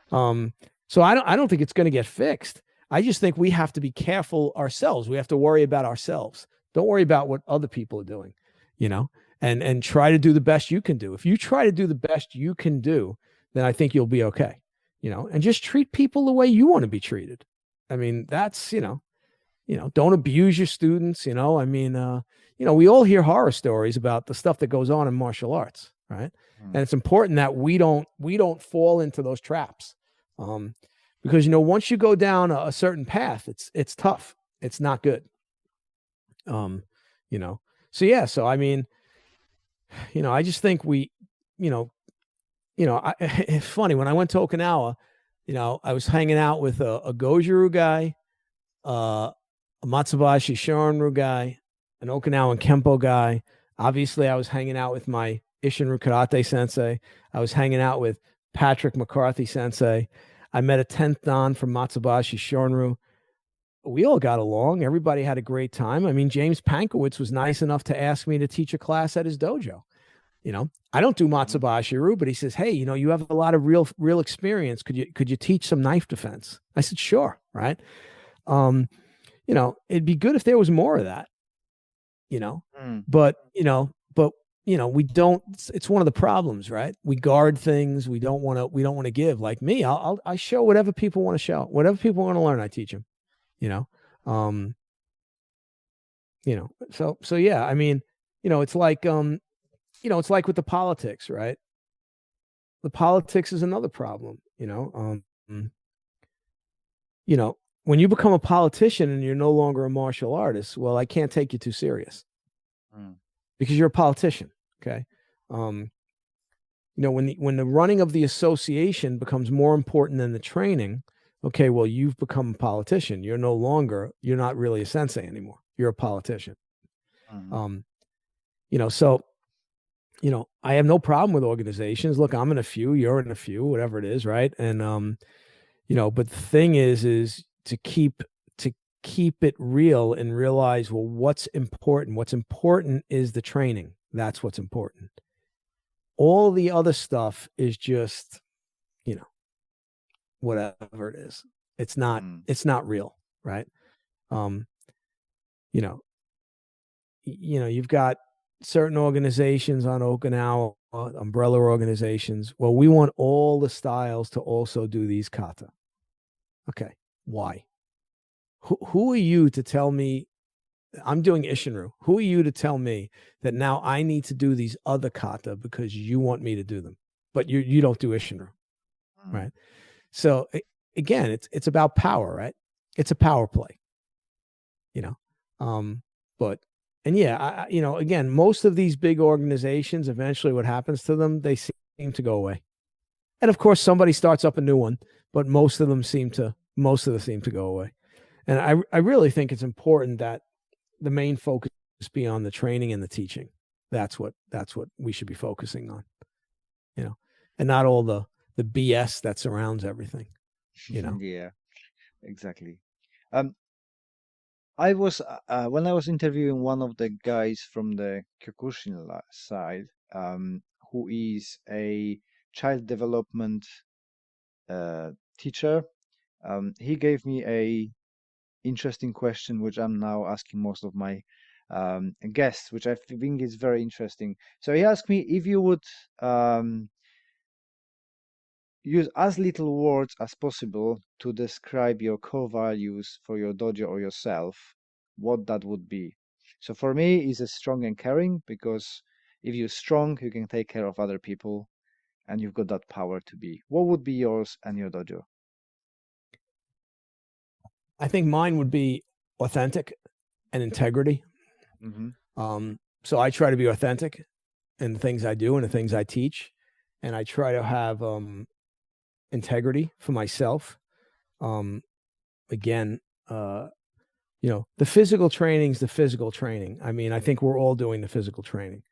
So I don't think it's going to get fixed. I just think we have to be careful ourselves. We have to worry about ourselves. Don't worry about what other people are doing, and try to do the best you can do. If you try to do the best you can do, then I think you'll be okay, and just treat people the way you want to be treated. I mean, that's, don't abuse your students, I mean, we all hear horror stories about the stuff that goes on in martial arts, right? And it's important that we don't fall into those traps. Because, once you go down a certain path, it's tough. It's not good. So I mean, I just think it's funny when I went to Okinawa, I was hanging out with a Goju-Ryu guy, a Matsubashi Shorin-Ryu guy, an Okinawan Kempo guy. Obviously, I was hanging out with my Isshin Ryu Karate sensei. I was hanging out with Patrick McCarthy sensei. I met a 10th Dan from Matsubashi Shorin-Ryu. We all got along. Everybody had a great time. I mean, James Pankowitz was nice enough to ask me to teach a class at his dojo. I don't do Matsubashi Ryu, but he says, hey, you have a lot of real experience. Could you teach some knife defense? I said, sure. Right. It'd be good if there was more of that, but we don't, it's one of the problems, right? We guard things. We don't want to give. Like me, I show whatever people want to show, whatever people want to learn, I teach them, so yeah, I mean, it's like, it's like with the politics, right? The politics is another problem, when you become a politician and you're no longer a martial artist, well, I can't take you too serious because you're a politician. Okay. When the running of the association becomes more important than the training, okay, well, you've become a politician. You're not really a sensei anymore. You're a politician. So, I have no problem with organizations. Look, I'm in a few, you're in a few, whatever it is. Right. And, but the thing is to keep it real and realize, well, what's important? What's important is the training. That's what's important. All the other stuff is just, whatever it is. It's not real, right? You've got certain organizations on Okinawa, umbrella organizations. Well, we want all the styles to also do these kata. Okay, why? Who are you to tell me I'm doing Isshin Ryu? Who are you to tell me that now I need to do these other kata because you want me to do them, but you don't do Isshin Ryu, right? So again, it's about power, right? It's a power play, and yeah, again, most of these big organizations, eventually what happens to them, they seem to go away. And of course, somebody starts up a new one, but most of them seem to go away. And I really think it's important that the main focus be on the training and the teaching. That's what we should be focusing on, and not all the BS that surrounds everything, Yeah, exactly. I was when I was interviewing one of the guys from the Kyokushin side, who is a child development teacher. He gave me a interesting question, which I'm now asking most of my guest, which I think is very interesting. So he asked me if you would use as little words as possible to describe your core values for your dojo or yourself, what that would be. So for me, it's a strong and caring, because if you're strong, you can take care of other people and you've got that power to be. What would be yours and your dojo? I think mine would be authentic and integrity. Mm-hmm. So I try to be authentic in the things I do and the things I teach. And I try to have integrity for myself. Again, the physical training is the physical training. I mean, I think we're all doing the physical training.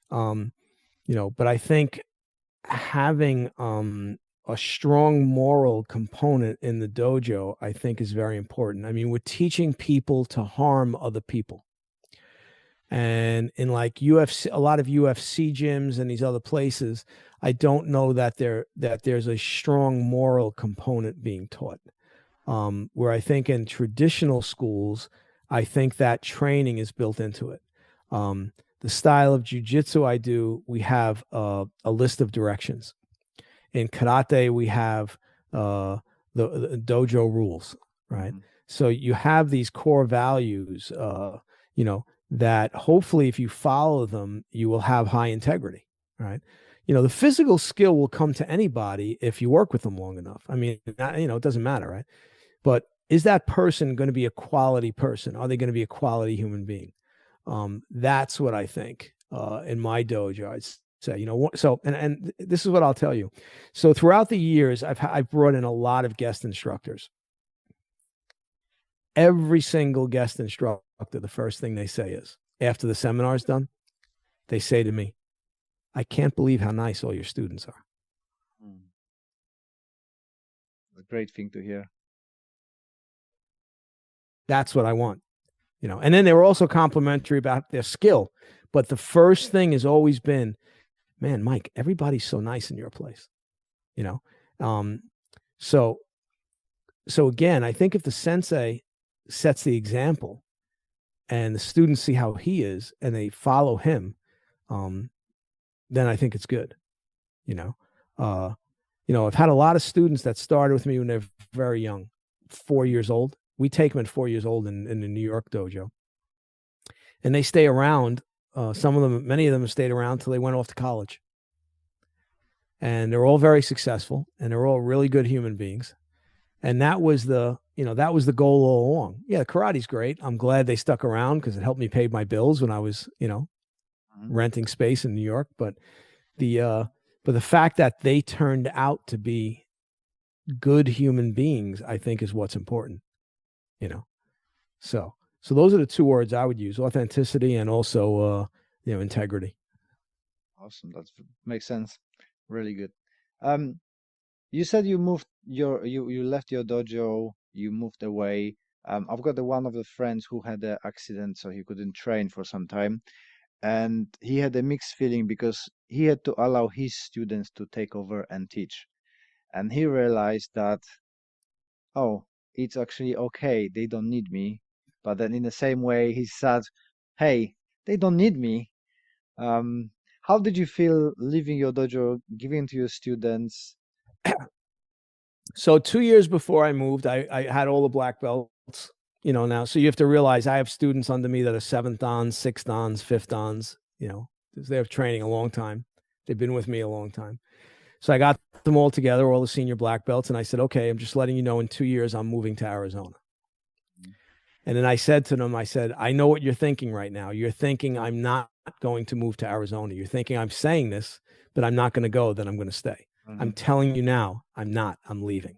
But I think having a strong moral component in the dojo, I think, is very important. I mean, we're teaching people to harm other people. And in like UFC, a lot of UFC gyms and these other places, I don't know that there's a strong moral component being taught. Where I think in traditional schools, I think that training is built into it. The style of jujitsu I do, we have a list of directions. In karate, we have the dojo rules, right? Mm-hmm. So you have these core values, that hopefully if you follow them, you will have high integrity, right? The physical skill will come to anybody if you work with them long enough. I mean, it doesn't matter, right? But is that person going to be a quality person? Are they going to be a quality human being? That's what I think in my dojo. I'd say, so, and this is what I'll tell you. So throughout the years, I've brought in a lot of guest instructors. Every single guest instructor, the first thing they say is, after the seminar's done, they say to me, I can't believe how nice all your students are. A great thing to hear. That's what I want, and then they were also complimentary about their skill. But the first thing has always been, man, Mike, everybody's so nice in your place, So again, I think if the sensei sets the example and the students see how he is and they follow him, then I think it's good. I've had a lot of students that started with me when they're very young, 4 years old. We take them at 4 years old in the New York dojo, and they stay around. Many of them have stayed around till they went off to college, and they're all very successful, and they're all really good human beings. And that was the goal all along. Yeah, karate's great. I'm glad they stuck around because it helped me pay my bills when I was, renting space in New York. But the fact that they turned out to be good human beings, I think, is what's important. So those are the two words I would use: authenticity and also integrity. Awesome. That makes sense. Really good. You said you moved you left your dojo, you moved away. I've got one of the friends who had an accident, so he couldn't train for some time. And he had a mixed feeling because he had to allow his students to take over and teach. And he realized that, oh, it's actually okay, they don't need me. But then in the same way, he said, hey, they don't need me. How did you feel leaving your dojo, giving to your students? So 2 years before I moved, I had all the black belts, now. So you have to realize I have students under me that are 7th dans, 6th dans, 5th dans, because they have training a long time. They've been with me a long time. So I got them all together, all the senior black belts. And I said, okay, I'm just letting you know in 2 years, I'm moving to Arizona. And then I said to them, I know what you're thinking right now. You're thinking I'm not going to move to Arizona. You're thinking I'm saying this, but I'm not going to go, then I'm going to stay. Mm-hmm. I'm telling you now, I'm not. I'm leaving.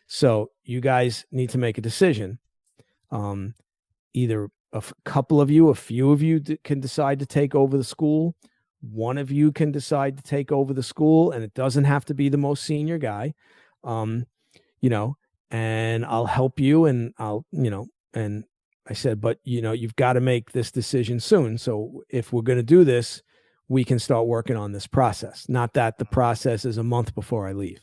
So you guys need to make a decision. Either a couple of you, a few of you can decide to take over the school. One of you can decide to take over the school, and it doesn't have to be the most senior guy. And I'll help you, and and I said, but you've got to make this decision soon. So if we're going to do this, we can start working on this process. Not that the process is a month before I leave.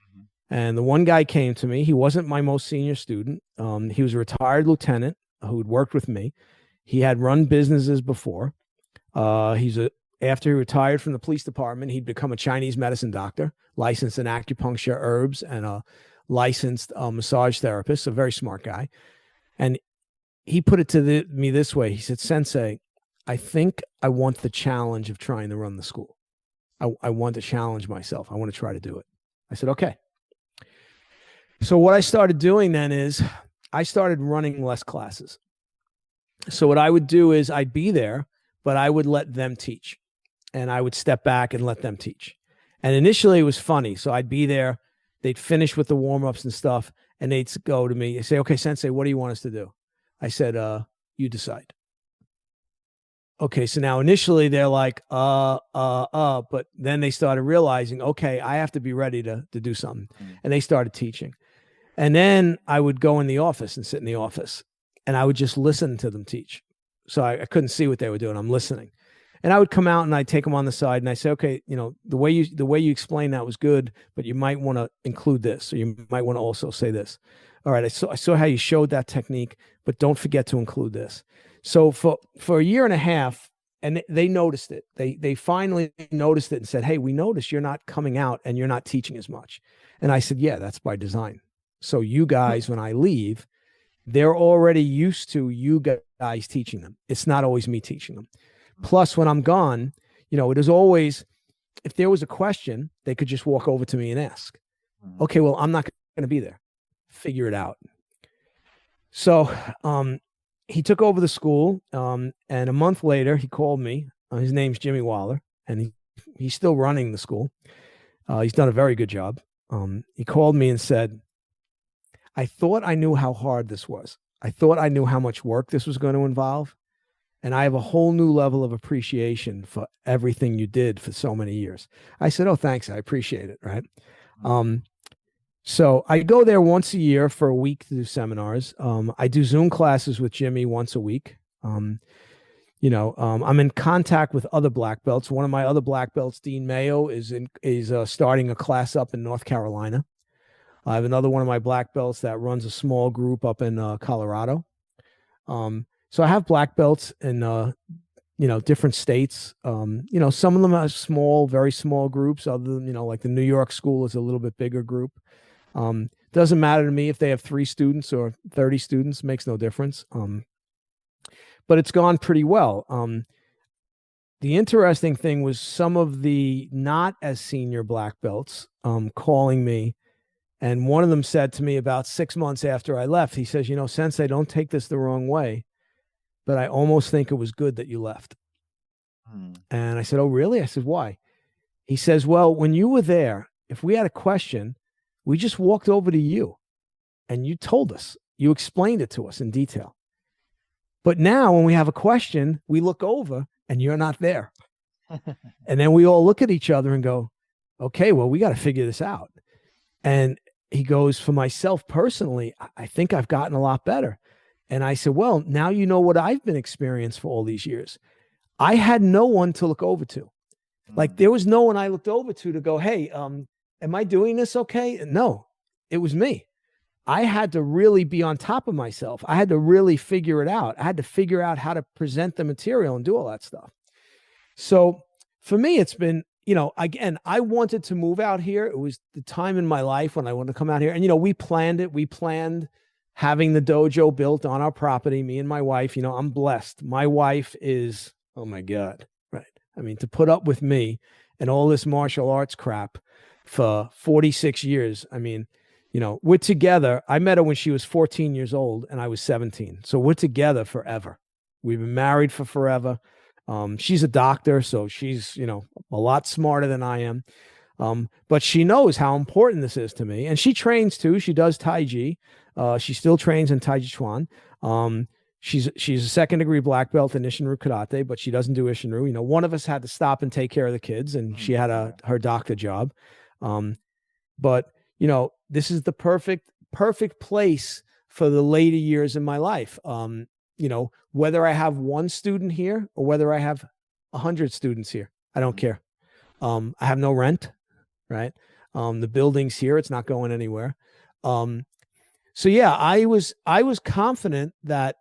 Mm-hmm. And the one guy came to me. He wasn't my most senior student. He was a retired lieutenant who had worked with me. He had run businesses before. After he retired from the police department, he'd become a Chinese medicine doctor, licensed in acupuncture, herbs, and a licensed massage therapist. A very smart guy. And he put it to me this way. He said, Sensei, I think I want the challenge of trying to run the school. I want to challenge myself. I want to try to do it. I said, okay. So what I started doing then is I started running less classes. So what I would do is I'd be there, but I would let them teach. And I would step back and let them teach. And initially it was funny. So I'd be there. They'd finish with the warm-ups and stuff. And they'd go to me and say, okay, Sensei, what do you want us to do? I said, you decide. Okay, so now initially they're like, but then they started realizing, okay, I have to be ready to do something. And they started teaching. And then I would go in the office and sit in the office and I would just listen to them teach. So I couldn't see what they were doing. I'm listening. And I would come out and I'd take them on the side and I say, okay, the way you explained that was good, but you might want to include this, or you might want to also say this. All right, I saw how you showed that technique, but don't forget to include this. So for a year and a half, and they noticed it. They finally noticed it and said, hey, we noticed you're not coming out and you're not teaching as much. And I said, yeah, that's by design. So you guys, when I leave, they're already used to you guys teaching them. It's not always me teaching them. Plus, when I'm gone, it is always, if there was a question, they could just walk over to me and ask. Okay, well, I'm not going to be there. Figure it out. So he took over the school, and a month later, he called me. His name's Jimmy Waller, and he's still running the school. He's done a very good job. He called me and said, I thought I knew how hard this was. I thought I knew how much work this was going to involve. And I have a whole new level of appreciation for everything you did for so many years. I said, oh, thanks. I appreciate it. Right. So I go there once a year for a week to do seminars. I do Zoom classes with Jimmy once a week. I'm in contact with other black belts. One of my other black belts, Dean Mayo, is starting a class up in North Carolina. I have another one of my black belts that runs a small group up in Colorado. So I have black belts in different states. Some of them are small, very small groups. Other than like the New York school is a little bit bigger group. Doesn't matter to me if they have 3 students or 30 students, makes no difference. But it's gone pretty well. The interesting thing was some of the not as senior black belts calling me. And one of them said to me about 6 months after I left, he says, Sensei, don't take this the wrong way, but I almost think it was good that you left. And I said, oh, really? I said, why? He says, well, when you were there, if we had a question, we just walked over to you and you told us, you explained it to us in detail. But now when we have a question, we look over and you're not there. And then we all look at each other and go, okay, well, we got to figure this out. And he goes, for myself personally, I think I've gotten a lot better. And I said, well, now you know what I've been experienced for all these years. I had no one to look over to. Like there was no one I looked over to go, hey, am I doing this okay? No, it was me. I had to really be on top of myself. I had to really figure it out. I had to figure out how to present the material and do all that stuff. So for me, it's been, again, I wanted to move out here. It was the time in my life when I wanted to come out here. And, we planned it. We planned having the dojo built on our property, me and my wife. I'm blessed. My wife is, oh my God, right? I mean, to put up with me and all this martial arts crap for 46 years. I mean, we're together. I met her when she was 14 years old and I was 17. So we're together forever. We've been married for forever. She's a doctor, so she's, a lot smarter than I am. But she knows how important this is to me. And she trains too. She does Tai Chi. She still trains in Tai Chi Chuan. She's a second-degree black belt in Isshin Ryu Karate, but she doesn't do Isshin Ryu. One of us had to stop and take care of the kids, and she had her doctor job. But this is the perfect place for the later years in my life. Whether I have 1 student here or whether I have 100 students here, I don't care. I have no rent, right? The building's here. It's not going anywhere. So yeah, I was confident that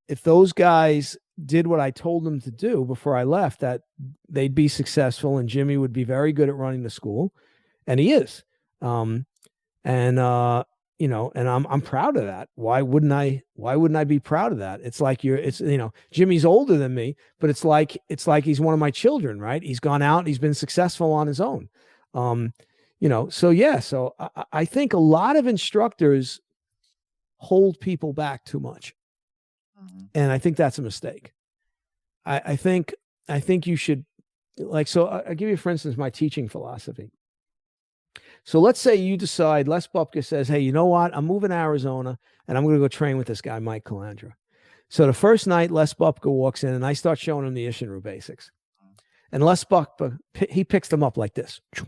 if those guys did what I told them to do before I left, that they'd be successful and Jimmy would be very good at running the school, and he is. And and I'm proud of that. Why wouldn't I be proud of that? It's like Jimmy's older than me, but it's like he's one of my children, right? He's gone out, he's been successful on his own. So I think a lot of instructors hold people back too much. And I think that's a mistake. I think you should, I'll give you, for instance, my teaching philosophy. So let's say you decide, Les Bubka says, hey, you know what? I'm moving to Arizona and I'm going to go train with this guy, Mike Calandra. So the first night, Les Bubka walks in and I start showing him the Isshin Ryu basics. And Les Bubka, he picks them up like this. So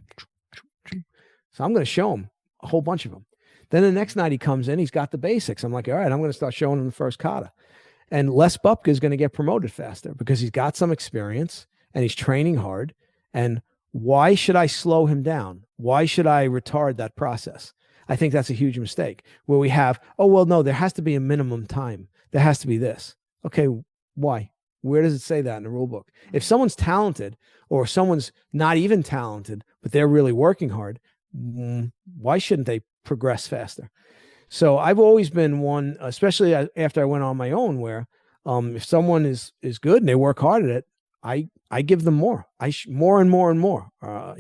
I'm going to show him a whole bunch of them. Then the next night he comes in, he's got the basics. I'm like, all right, I'm going to start showing him the first kata. And Les Bubka is going to get promoted faster because he's got some experience and he's training hard. And why should I slow him down? Why should I retard that process? I think that's a huge mistake where we have, oh, well, no, there has to be a minimum time. There has to be this. Okay, why? Where does it say that in the rule book? If someone's talented or someone's not even talented, but they're really working hard, why shouldn't they progress faster? So I've always been one, especially after I went on my own, where if someone is good and they work hard at it, I give them more. More and more and more. So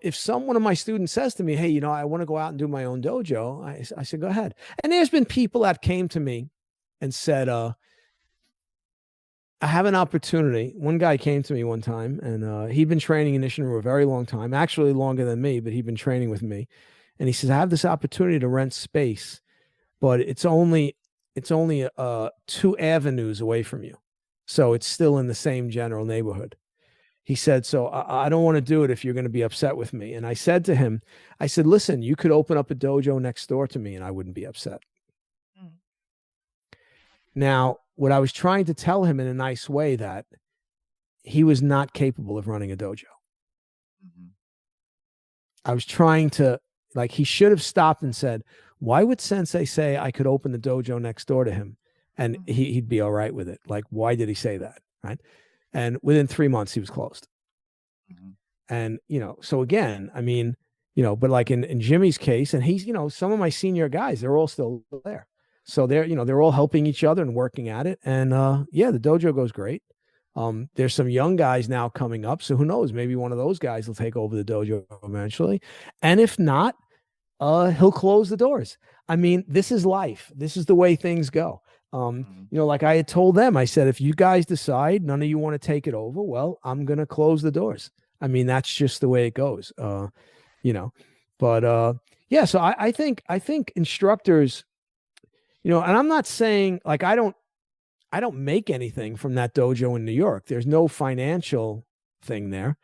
if one of my students says to me, hey, I want to go out and do my own dojo, I said, go ahead. And there's been people that came to me and said, I have an opportunity. One guy came to me one time and he'd been training in Isshin Ryu a very long time, actually longer than me, but he'd been training with me. And he says, I have this opportunity to rent space, but it's only 2 avenues away from you. So it's still in the same general neighborhood. He said, so I don't want to do it if you're going to be upset with me. And I said to him, listen, you could open up a dojo next door to me and I wouldn't be upset. Now, what I was trying to tell him in a nice way, that he was not capable of running a dojo. I was trying to, he should have stopped and said, why would Sensei say I could open the dojo next door to him and he'd be all right with it? Why did he say that? Right. And within 3 months, he was closed. And, so again, but in Jimmy's case, and he's, some of my senior guys, they're all still there. So they're all helping each other and working at it. And the dojo goes great. There's some young guys now coming up. So who knows, maybe one of those guys will take over the dojo eventually. And if not, he'll close the doors. This is life. This is the way things go. Like I had told them, I said, if you guys decide none of you want to take it over, well, I'm going to close the doors. That's just the way it goes. So I think instructors, and I'm not saying I don't make anything from that dojo in New York. There's no financial thing there.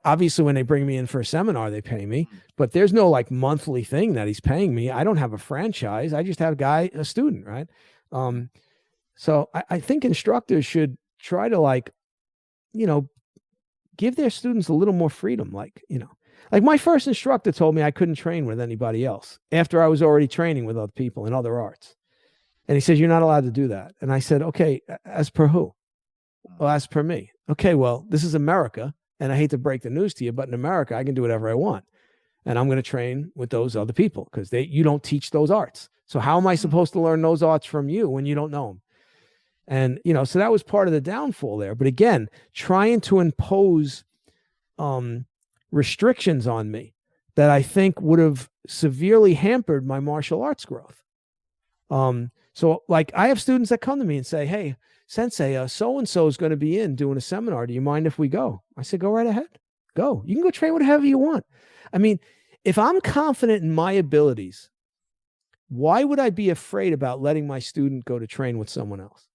Obviously when they bring me in for a seminar, they pay me, but there's no monthly thing that he's paying me. I don't have a franchise. I just have a student. Right. So I think instructors should try to give their students a little more freedom. My first instructor told me I couldn't train with anybody else after I was already training with other people in other arts. And he says, you're not allowed to do that. And I said, okay, as per who? Well, as per me. Okay, well, this is America. And I hate to break the news to you, but in America, I can do whatever I want. And I'm going to train with those other people because you don't teach those arts. So how am I supposed to learn those arts from you when you don't know them? And, so that was part of the downfall there. But again, trying to impose restrictions on me that I think would have severely hampered my martial arts growth. So I have students that come to me and say, hey, Sensei, so-and-so is going to be in doing a seminar. Do you mind if we go? I said, go right ahead. Go. You can go train whatever you want. If I'm confident in my abilities, why would I be afraid about letting my student go to train with someone else?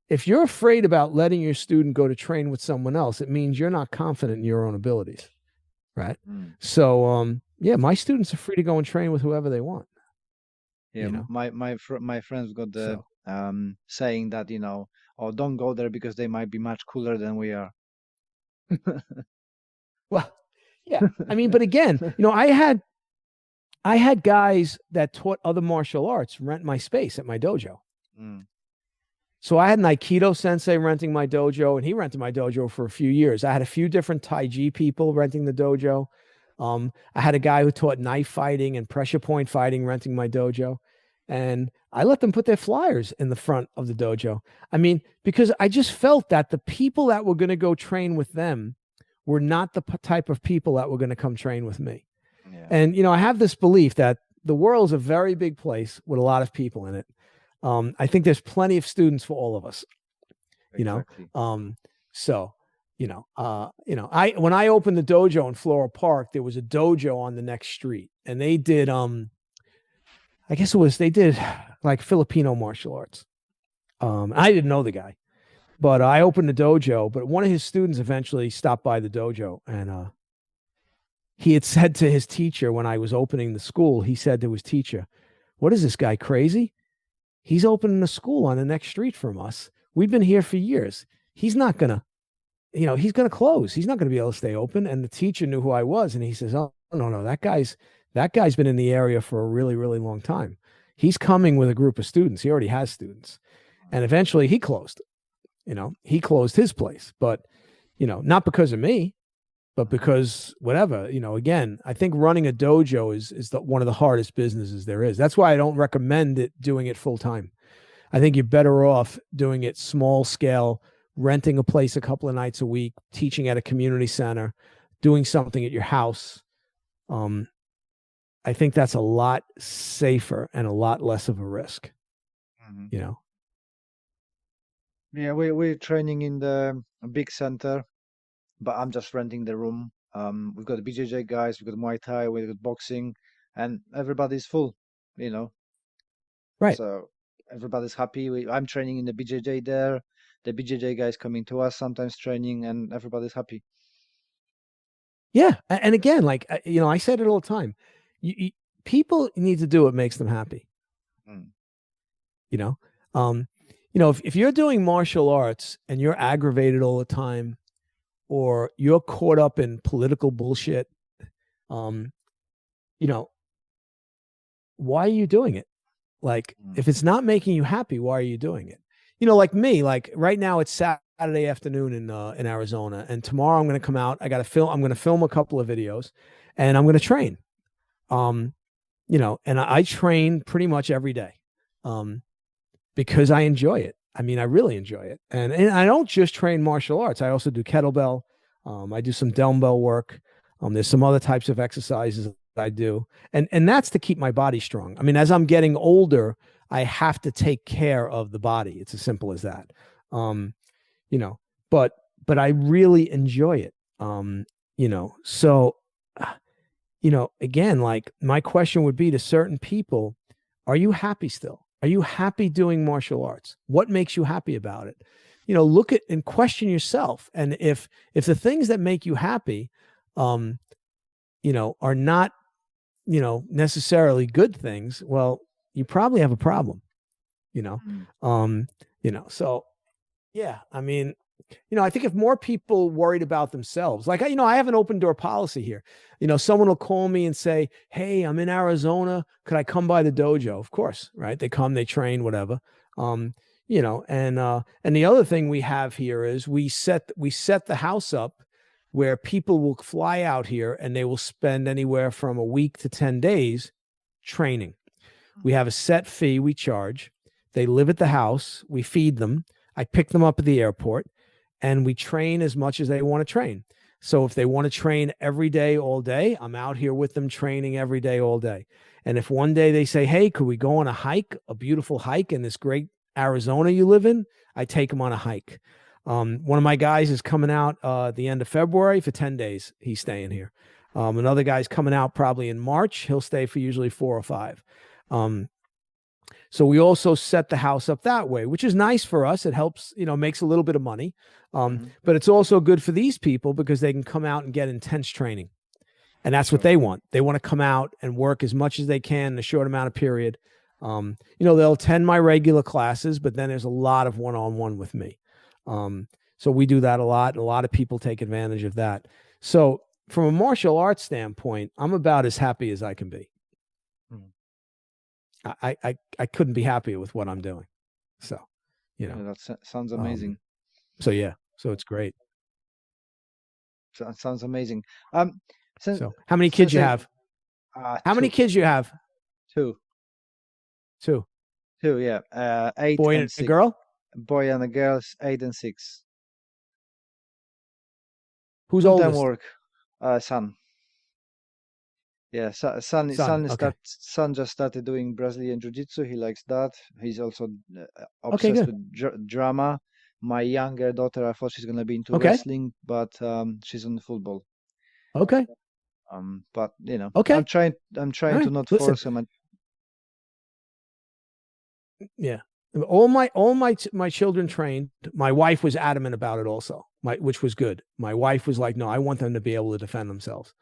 If you're afraid about letting your student go to train with someone else, it means you're not confident in your own abilities. Right. So, my students are free to go and train with whoever they want. Yeah, my friends got the saying that oh, don't go there because they might be much cooler than we are. Well, yeah, but again, I had I had guys that taught other martial arts rent my space at my dojo. Mm. So I had an Aikido sensei renting my dojo, and he rented my dojo for a few years. I had a few different Tai Chi people renting the dojo. I had a guy who taught knife fighting and pressure point fighting renting my dojo. And I let them put their flyers in the front of the dojo. I mean, because I just felt that the people that were going to go train with them were not the type of people that were going to come train with me. Yeah. And, I have this belief that the world is a very big place with a lot of people in it. I think there's plenty of students for all of us, Exactly. So, when I opened the dojo in Floral Park, there was a dojo on the next street, and they did, they did like Filipino martial arts. I didn't know the guy, but I opened the dojo, but one of his students eventually stopped by the dojo, and, he had said to his teacher when I was opening the school, he said to his teacher, "What is this guy, crazy? He's opening a school on the next street from us. We've been here for years. He's not going to, he's going to close. He's not going to be able to stay open." And the teacher knew who I was. And he says, "Oh, no, that guy's been in the area for a really, really long time. He's coming with a group of students. He already has students." And eventually he closed, he closed his place, but, not because of me, but because whatever, again, I think running a dojo is one of the hardest businesses there is. That's why I don't recommend doing it full time. I think you're better off doing it small scale, renting a place a couple of nights a week, teaching at a community center, doing something at your house. I think that's a lot safer and a lot less of a risk. Mm-hmm. Yeah, we're training in the big center, but I'm just renting the room. We've got the BJJ guys, we've got Muay Thai, we've got boxing, and everybody's full, Right. So everybody's happy. I'm training in the BJJ there. The BJJ guys coming to us sometimes training, and everybody's happy. Yeah. And again, like, I said it all the time. People need to do what makes them happy. If you're doing martial arts and you're aggravated all the time, or you're caught up in political bullshit, why are you doing it? Like, if it's not making you happy, why are you doing it? Like me, like right now it's Saturday afternoon in Arizona, and tomorrow I'm going to come out. I'm going to film a couple of videos, and I'm going to train. And I train pretty much every day, because I enjoy it. I mean, I really enjoy it. And I don't just train martial arts. I also do kettlebell. I do some dumbbell work. There's some other types of exercises I do. And that's to keep my body strong. I mean, as I'm getting older, I have to take care of the body. It's as simple as that. But I really enjoy it. So, again, like my question would be to certain people, are you happy still? Are you happy doing martial arts? What makes you happy about it? Look at and question yourself. And if the things that make you happy, are not, necessarily good things, well, you probably have a problem, so yeah, I mean, I think if more people worried about themselves, like, I have an open door policy here. Someone will call me and say, "Hey, I'm in Arizona. Could I come by the dojo?" Of course, right? They come, they train, whatever. And the other thing we have here is we set the house up where people will fly out here and they will spend anywhere from a week to 10 days training. We have a set fee we charge. They live at the house. We feed them. I pick them up at the airport. And we train as much as they want to train. So if they want to train every day, all day, I'm out here with them training every day, all day. And if one day they say, "Hey, could we go on a hike, a beautiful hike in this great Arizona you live in?" I take them on a hike. One of my guys is coming out at the end of February for 10 days. He's staying here. Another guy's coming out probably in March. He'll stay for usually 4 or 5. So we also set the house up that way, which is nice for us. It helps, makes a little bit of money. But it's also good for these people because they can come out and get intense training. And that's what they want. They want to come out and work as much as they can in a short amount of period. They'll attend my regular classes, but then there's a lot of one-on-one with me. So we do that a lot. And a lot of people take advantage of that. So from a martial arts standpoint, I'm about as happy as I can be. I couldn't be happier with what I'm doing. So, Yeah, that sounds amazing. So it's great. So that sounds amazing. So how many kids you have? How many kids you have? Two. Two. Yeah. 8 Boy and and 6. a girl? Boy and a girl, 8 and 6. Who's Full-time oldest? work. Son. Yeah, son Okay. son just started doing Brazilian Jiu-Jitsu. He likes that. He's also Okay, obsessed good. with drama. My younger daughter, I thought she's gonna be into Okay. wrestling, but she's on football. Okay. But Okay. I'm trying All to right. not Listen. force him. Yeah. All my children trained. My wife was adamant about it also, which was good. My wife was like, no, I want them to be able to defend themselves.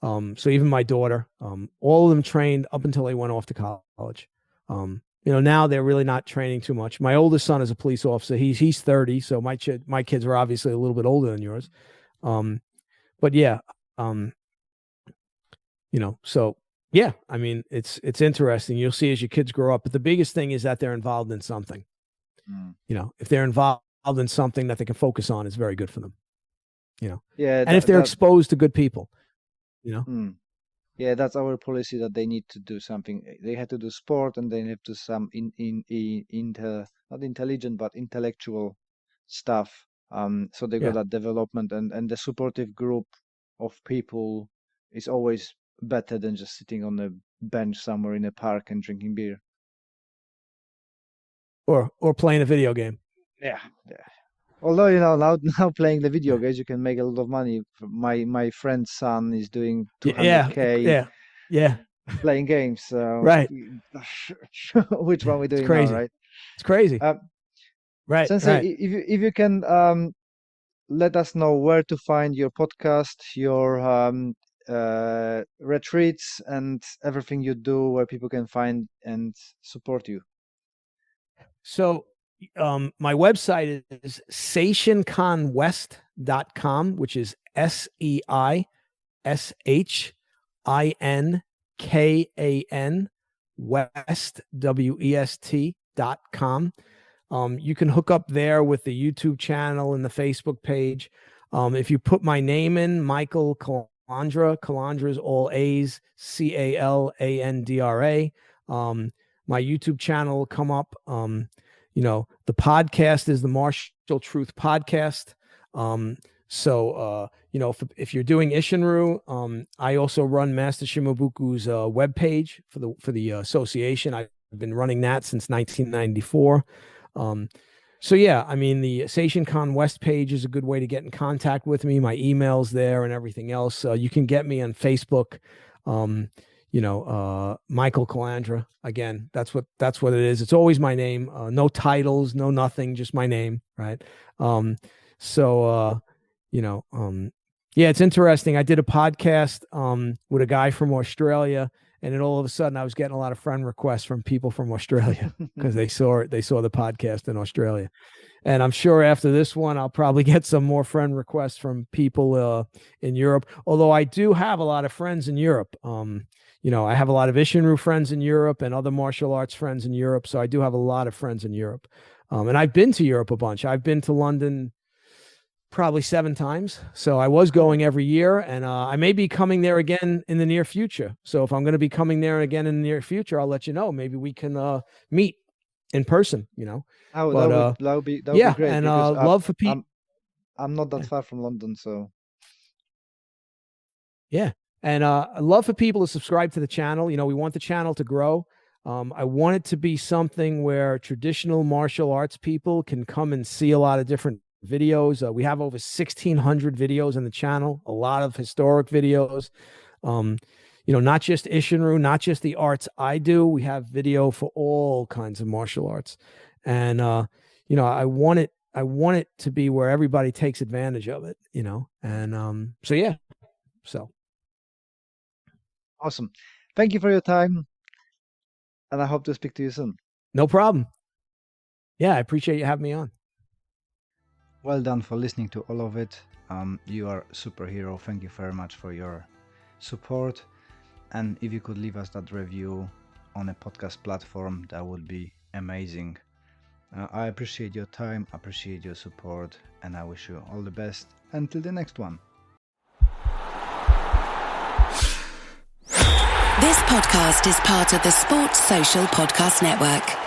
So even my daughter, all of them trained up until they went off to college. Now they're really not training too much. My oldest son is a police officer. He's 30, so my kids are obviously a little bit older than yours. But yeah, so yeah, I mean, it's interesting. You'll see as your kids grow up, but the biggest thing is that they're involved in something. If they're involved in something that they can focus on, it's very good for them. Yeah, and if they're exposed to good people, Yeah, that's our policy, that they need to do something. They have to do sport, and they have to some not intelligent but intellectual stuff. So they got that development, and the supportive group of people is always better than just sitting on a bench somewhere in a park and drinking beer. Or playing a video game. Yeah. Although now playing the video games, you can make a lot of money. My friend's son is doing 200K. Yeah. Playing games. So right. Which one we doing crazy. now, right? It's crazy. Right. Sensei, right. if you can let us know where to find your podcast, your retreats, and everything you do, where people can find and support you. So my website is seishinkanwest.com, which is SEISHINKAN West WEST.com. You can hook up there with the YouTube channel and the Facebook page. If you put my name in, Michael Calandra is all A's, CALANDRA. My YouTube channel will come up. The podcast is the Martial Truth Podcast. If you're doing Isshin Ryu, I also run Master Shimabuku's webpage for the association. I've been running that since 1994. I mean, the Seishinkan West page is a good way to get in contact with me. My email's there and everything else. You can get me on Facebook. Michael Calandra. Again, that's what it is. It's always my name. No titles, no nothing, just my name, right? It's interesting. I did a podcast with a guy from Australia, and then all of a sudden I was getting a lot of friend requests from people from Australia because they saw the podcast in Australia. And I'm sure after this one, I'll probably get some more friend requests from people in Europe. Although I do have a lot of friends in Europe. I have a lot of Isshin Ryu friends in Europe and other martial arts friends in Europe. So I do have a lot of friends in Europe. And I've been to Europe a bunch. I've been to London probably 7 times. So I was going every year, and I may be coming there again in the near future. So if I'm going to be coming there again in the near future, I'll let you know. Maybe we can meet in person, that would be great. And love for people. I'm not that far from London, so yeah. And I love for people to subscribe to the channel. We want the channel to grow. I want it to be something where traditional martial arts people can come and see a lot of different videos. We have over 1,600 videos on the channel, a lot of historic videos. Not just Isshin Ryu, not just the arts I do. We have video for all kinds of martial arts. And I want it to be where everybody takes advantage of it, And so awesome. Thank you for your time, and I hope to speak to you soon. No problem. Yeah, I appreciate you having me on. Well done for listening to all of it. You are a superhero. Thank you very much for your support. And if you could leave us that review on a podcast platform, that would be amazing. I appreciate your time, appreciate your support, and I wish you all the best until the next one. This podcast is part of the Sports Social Podcast Network.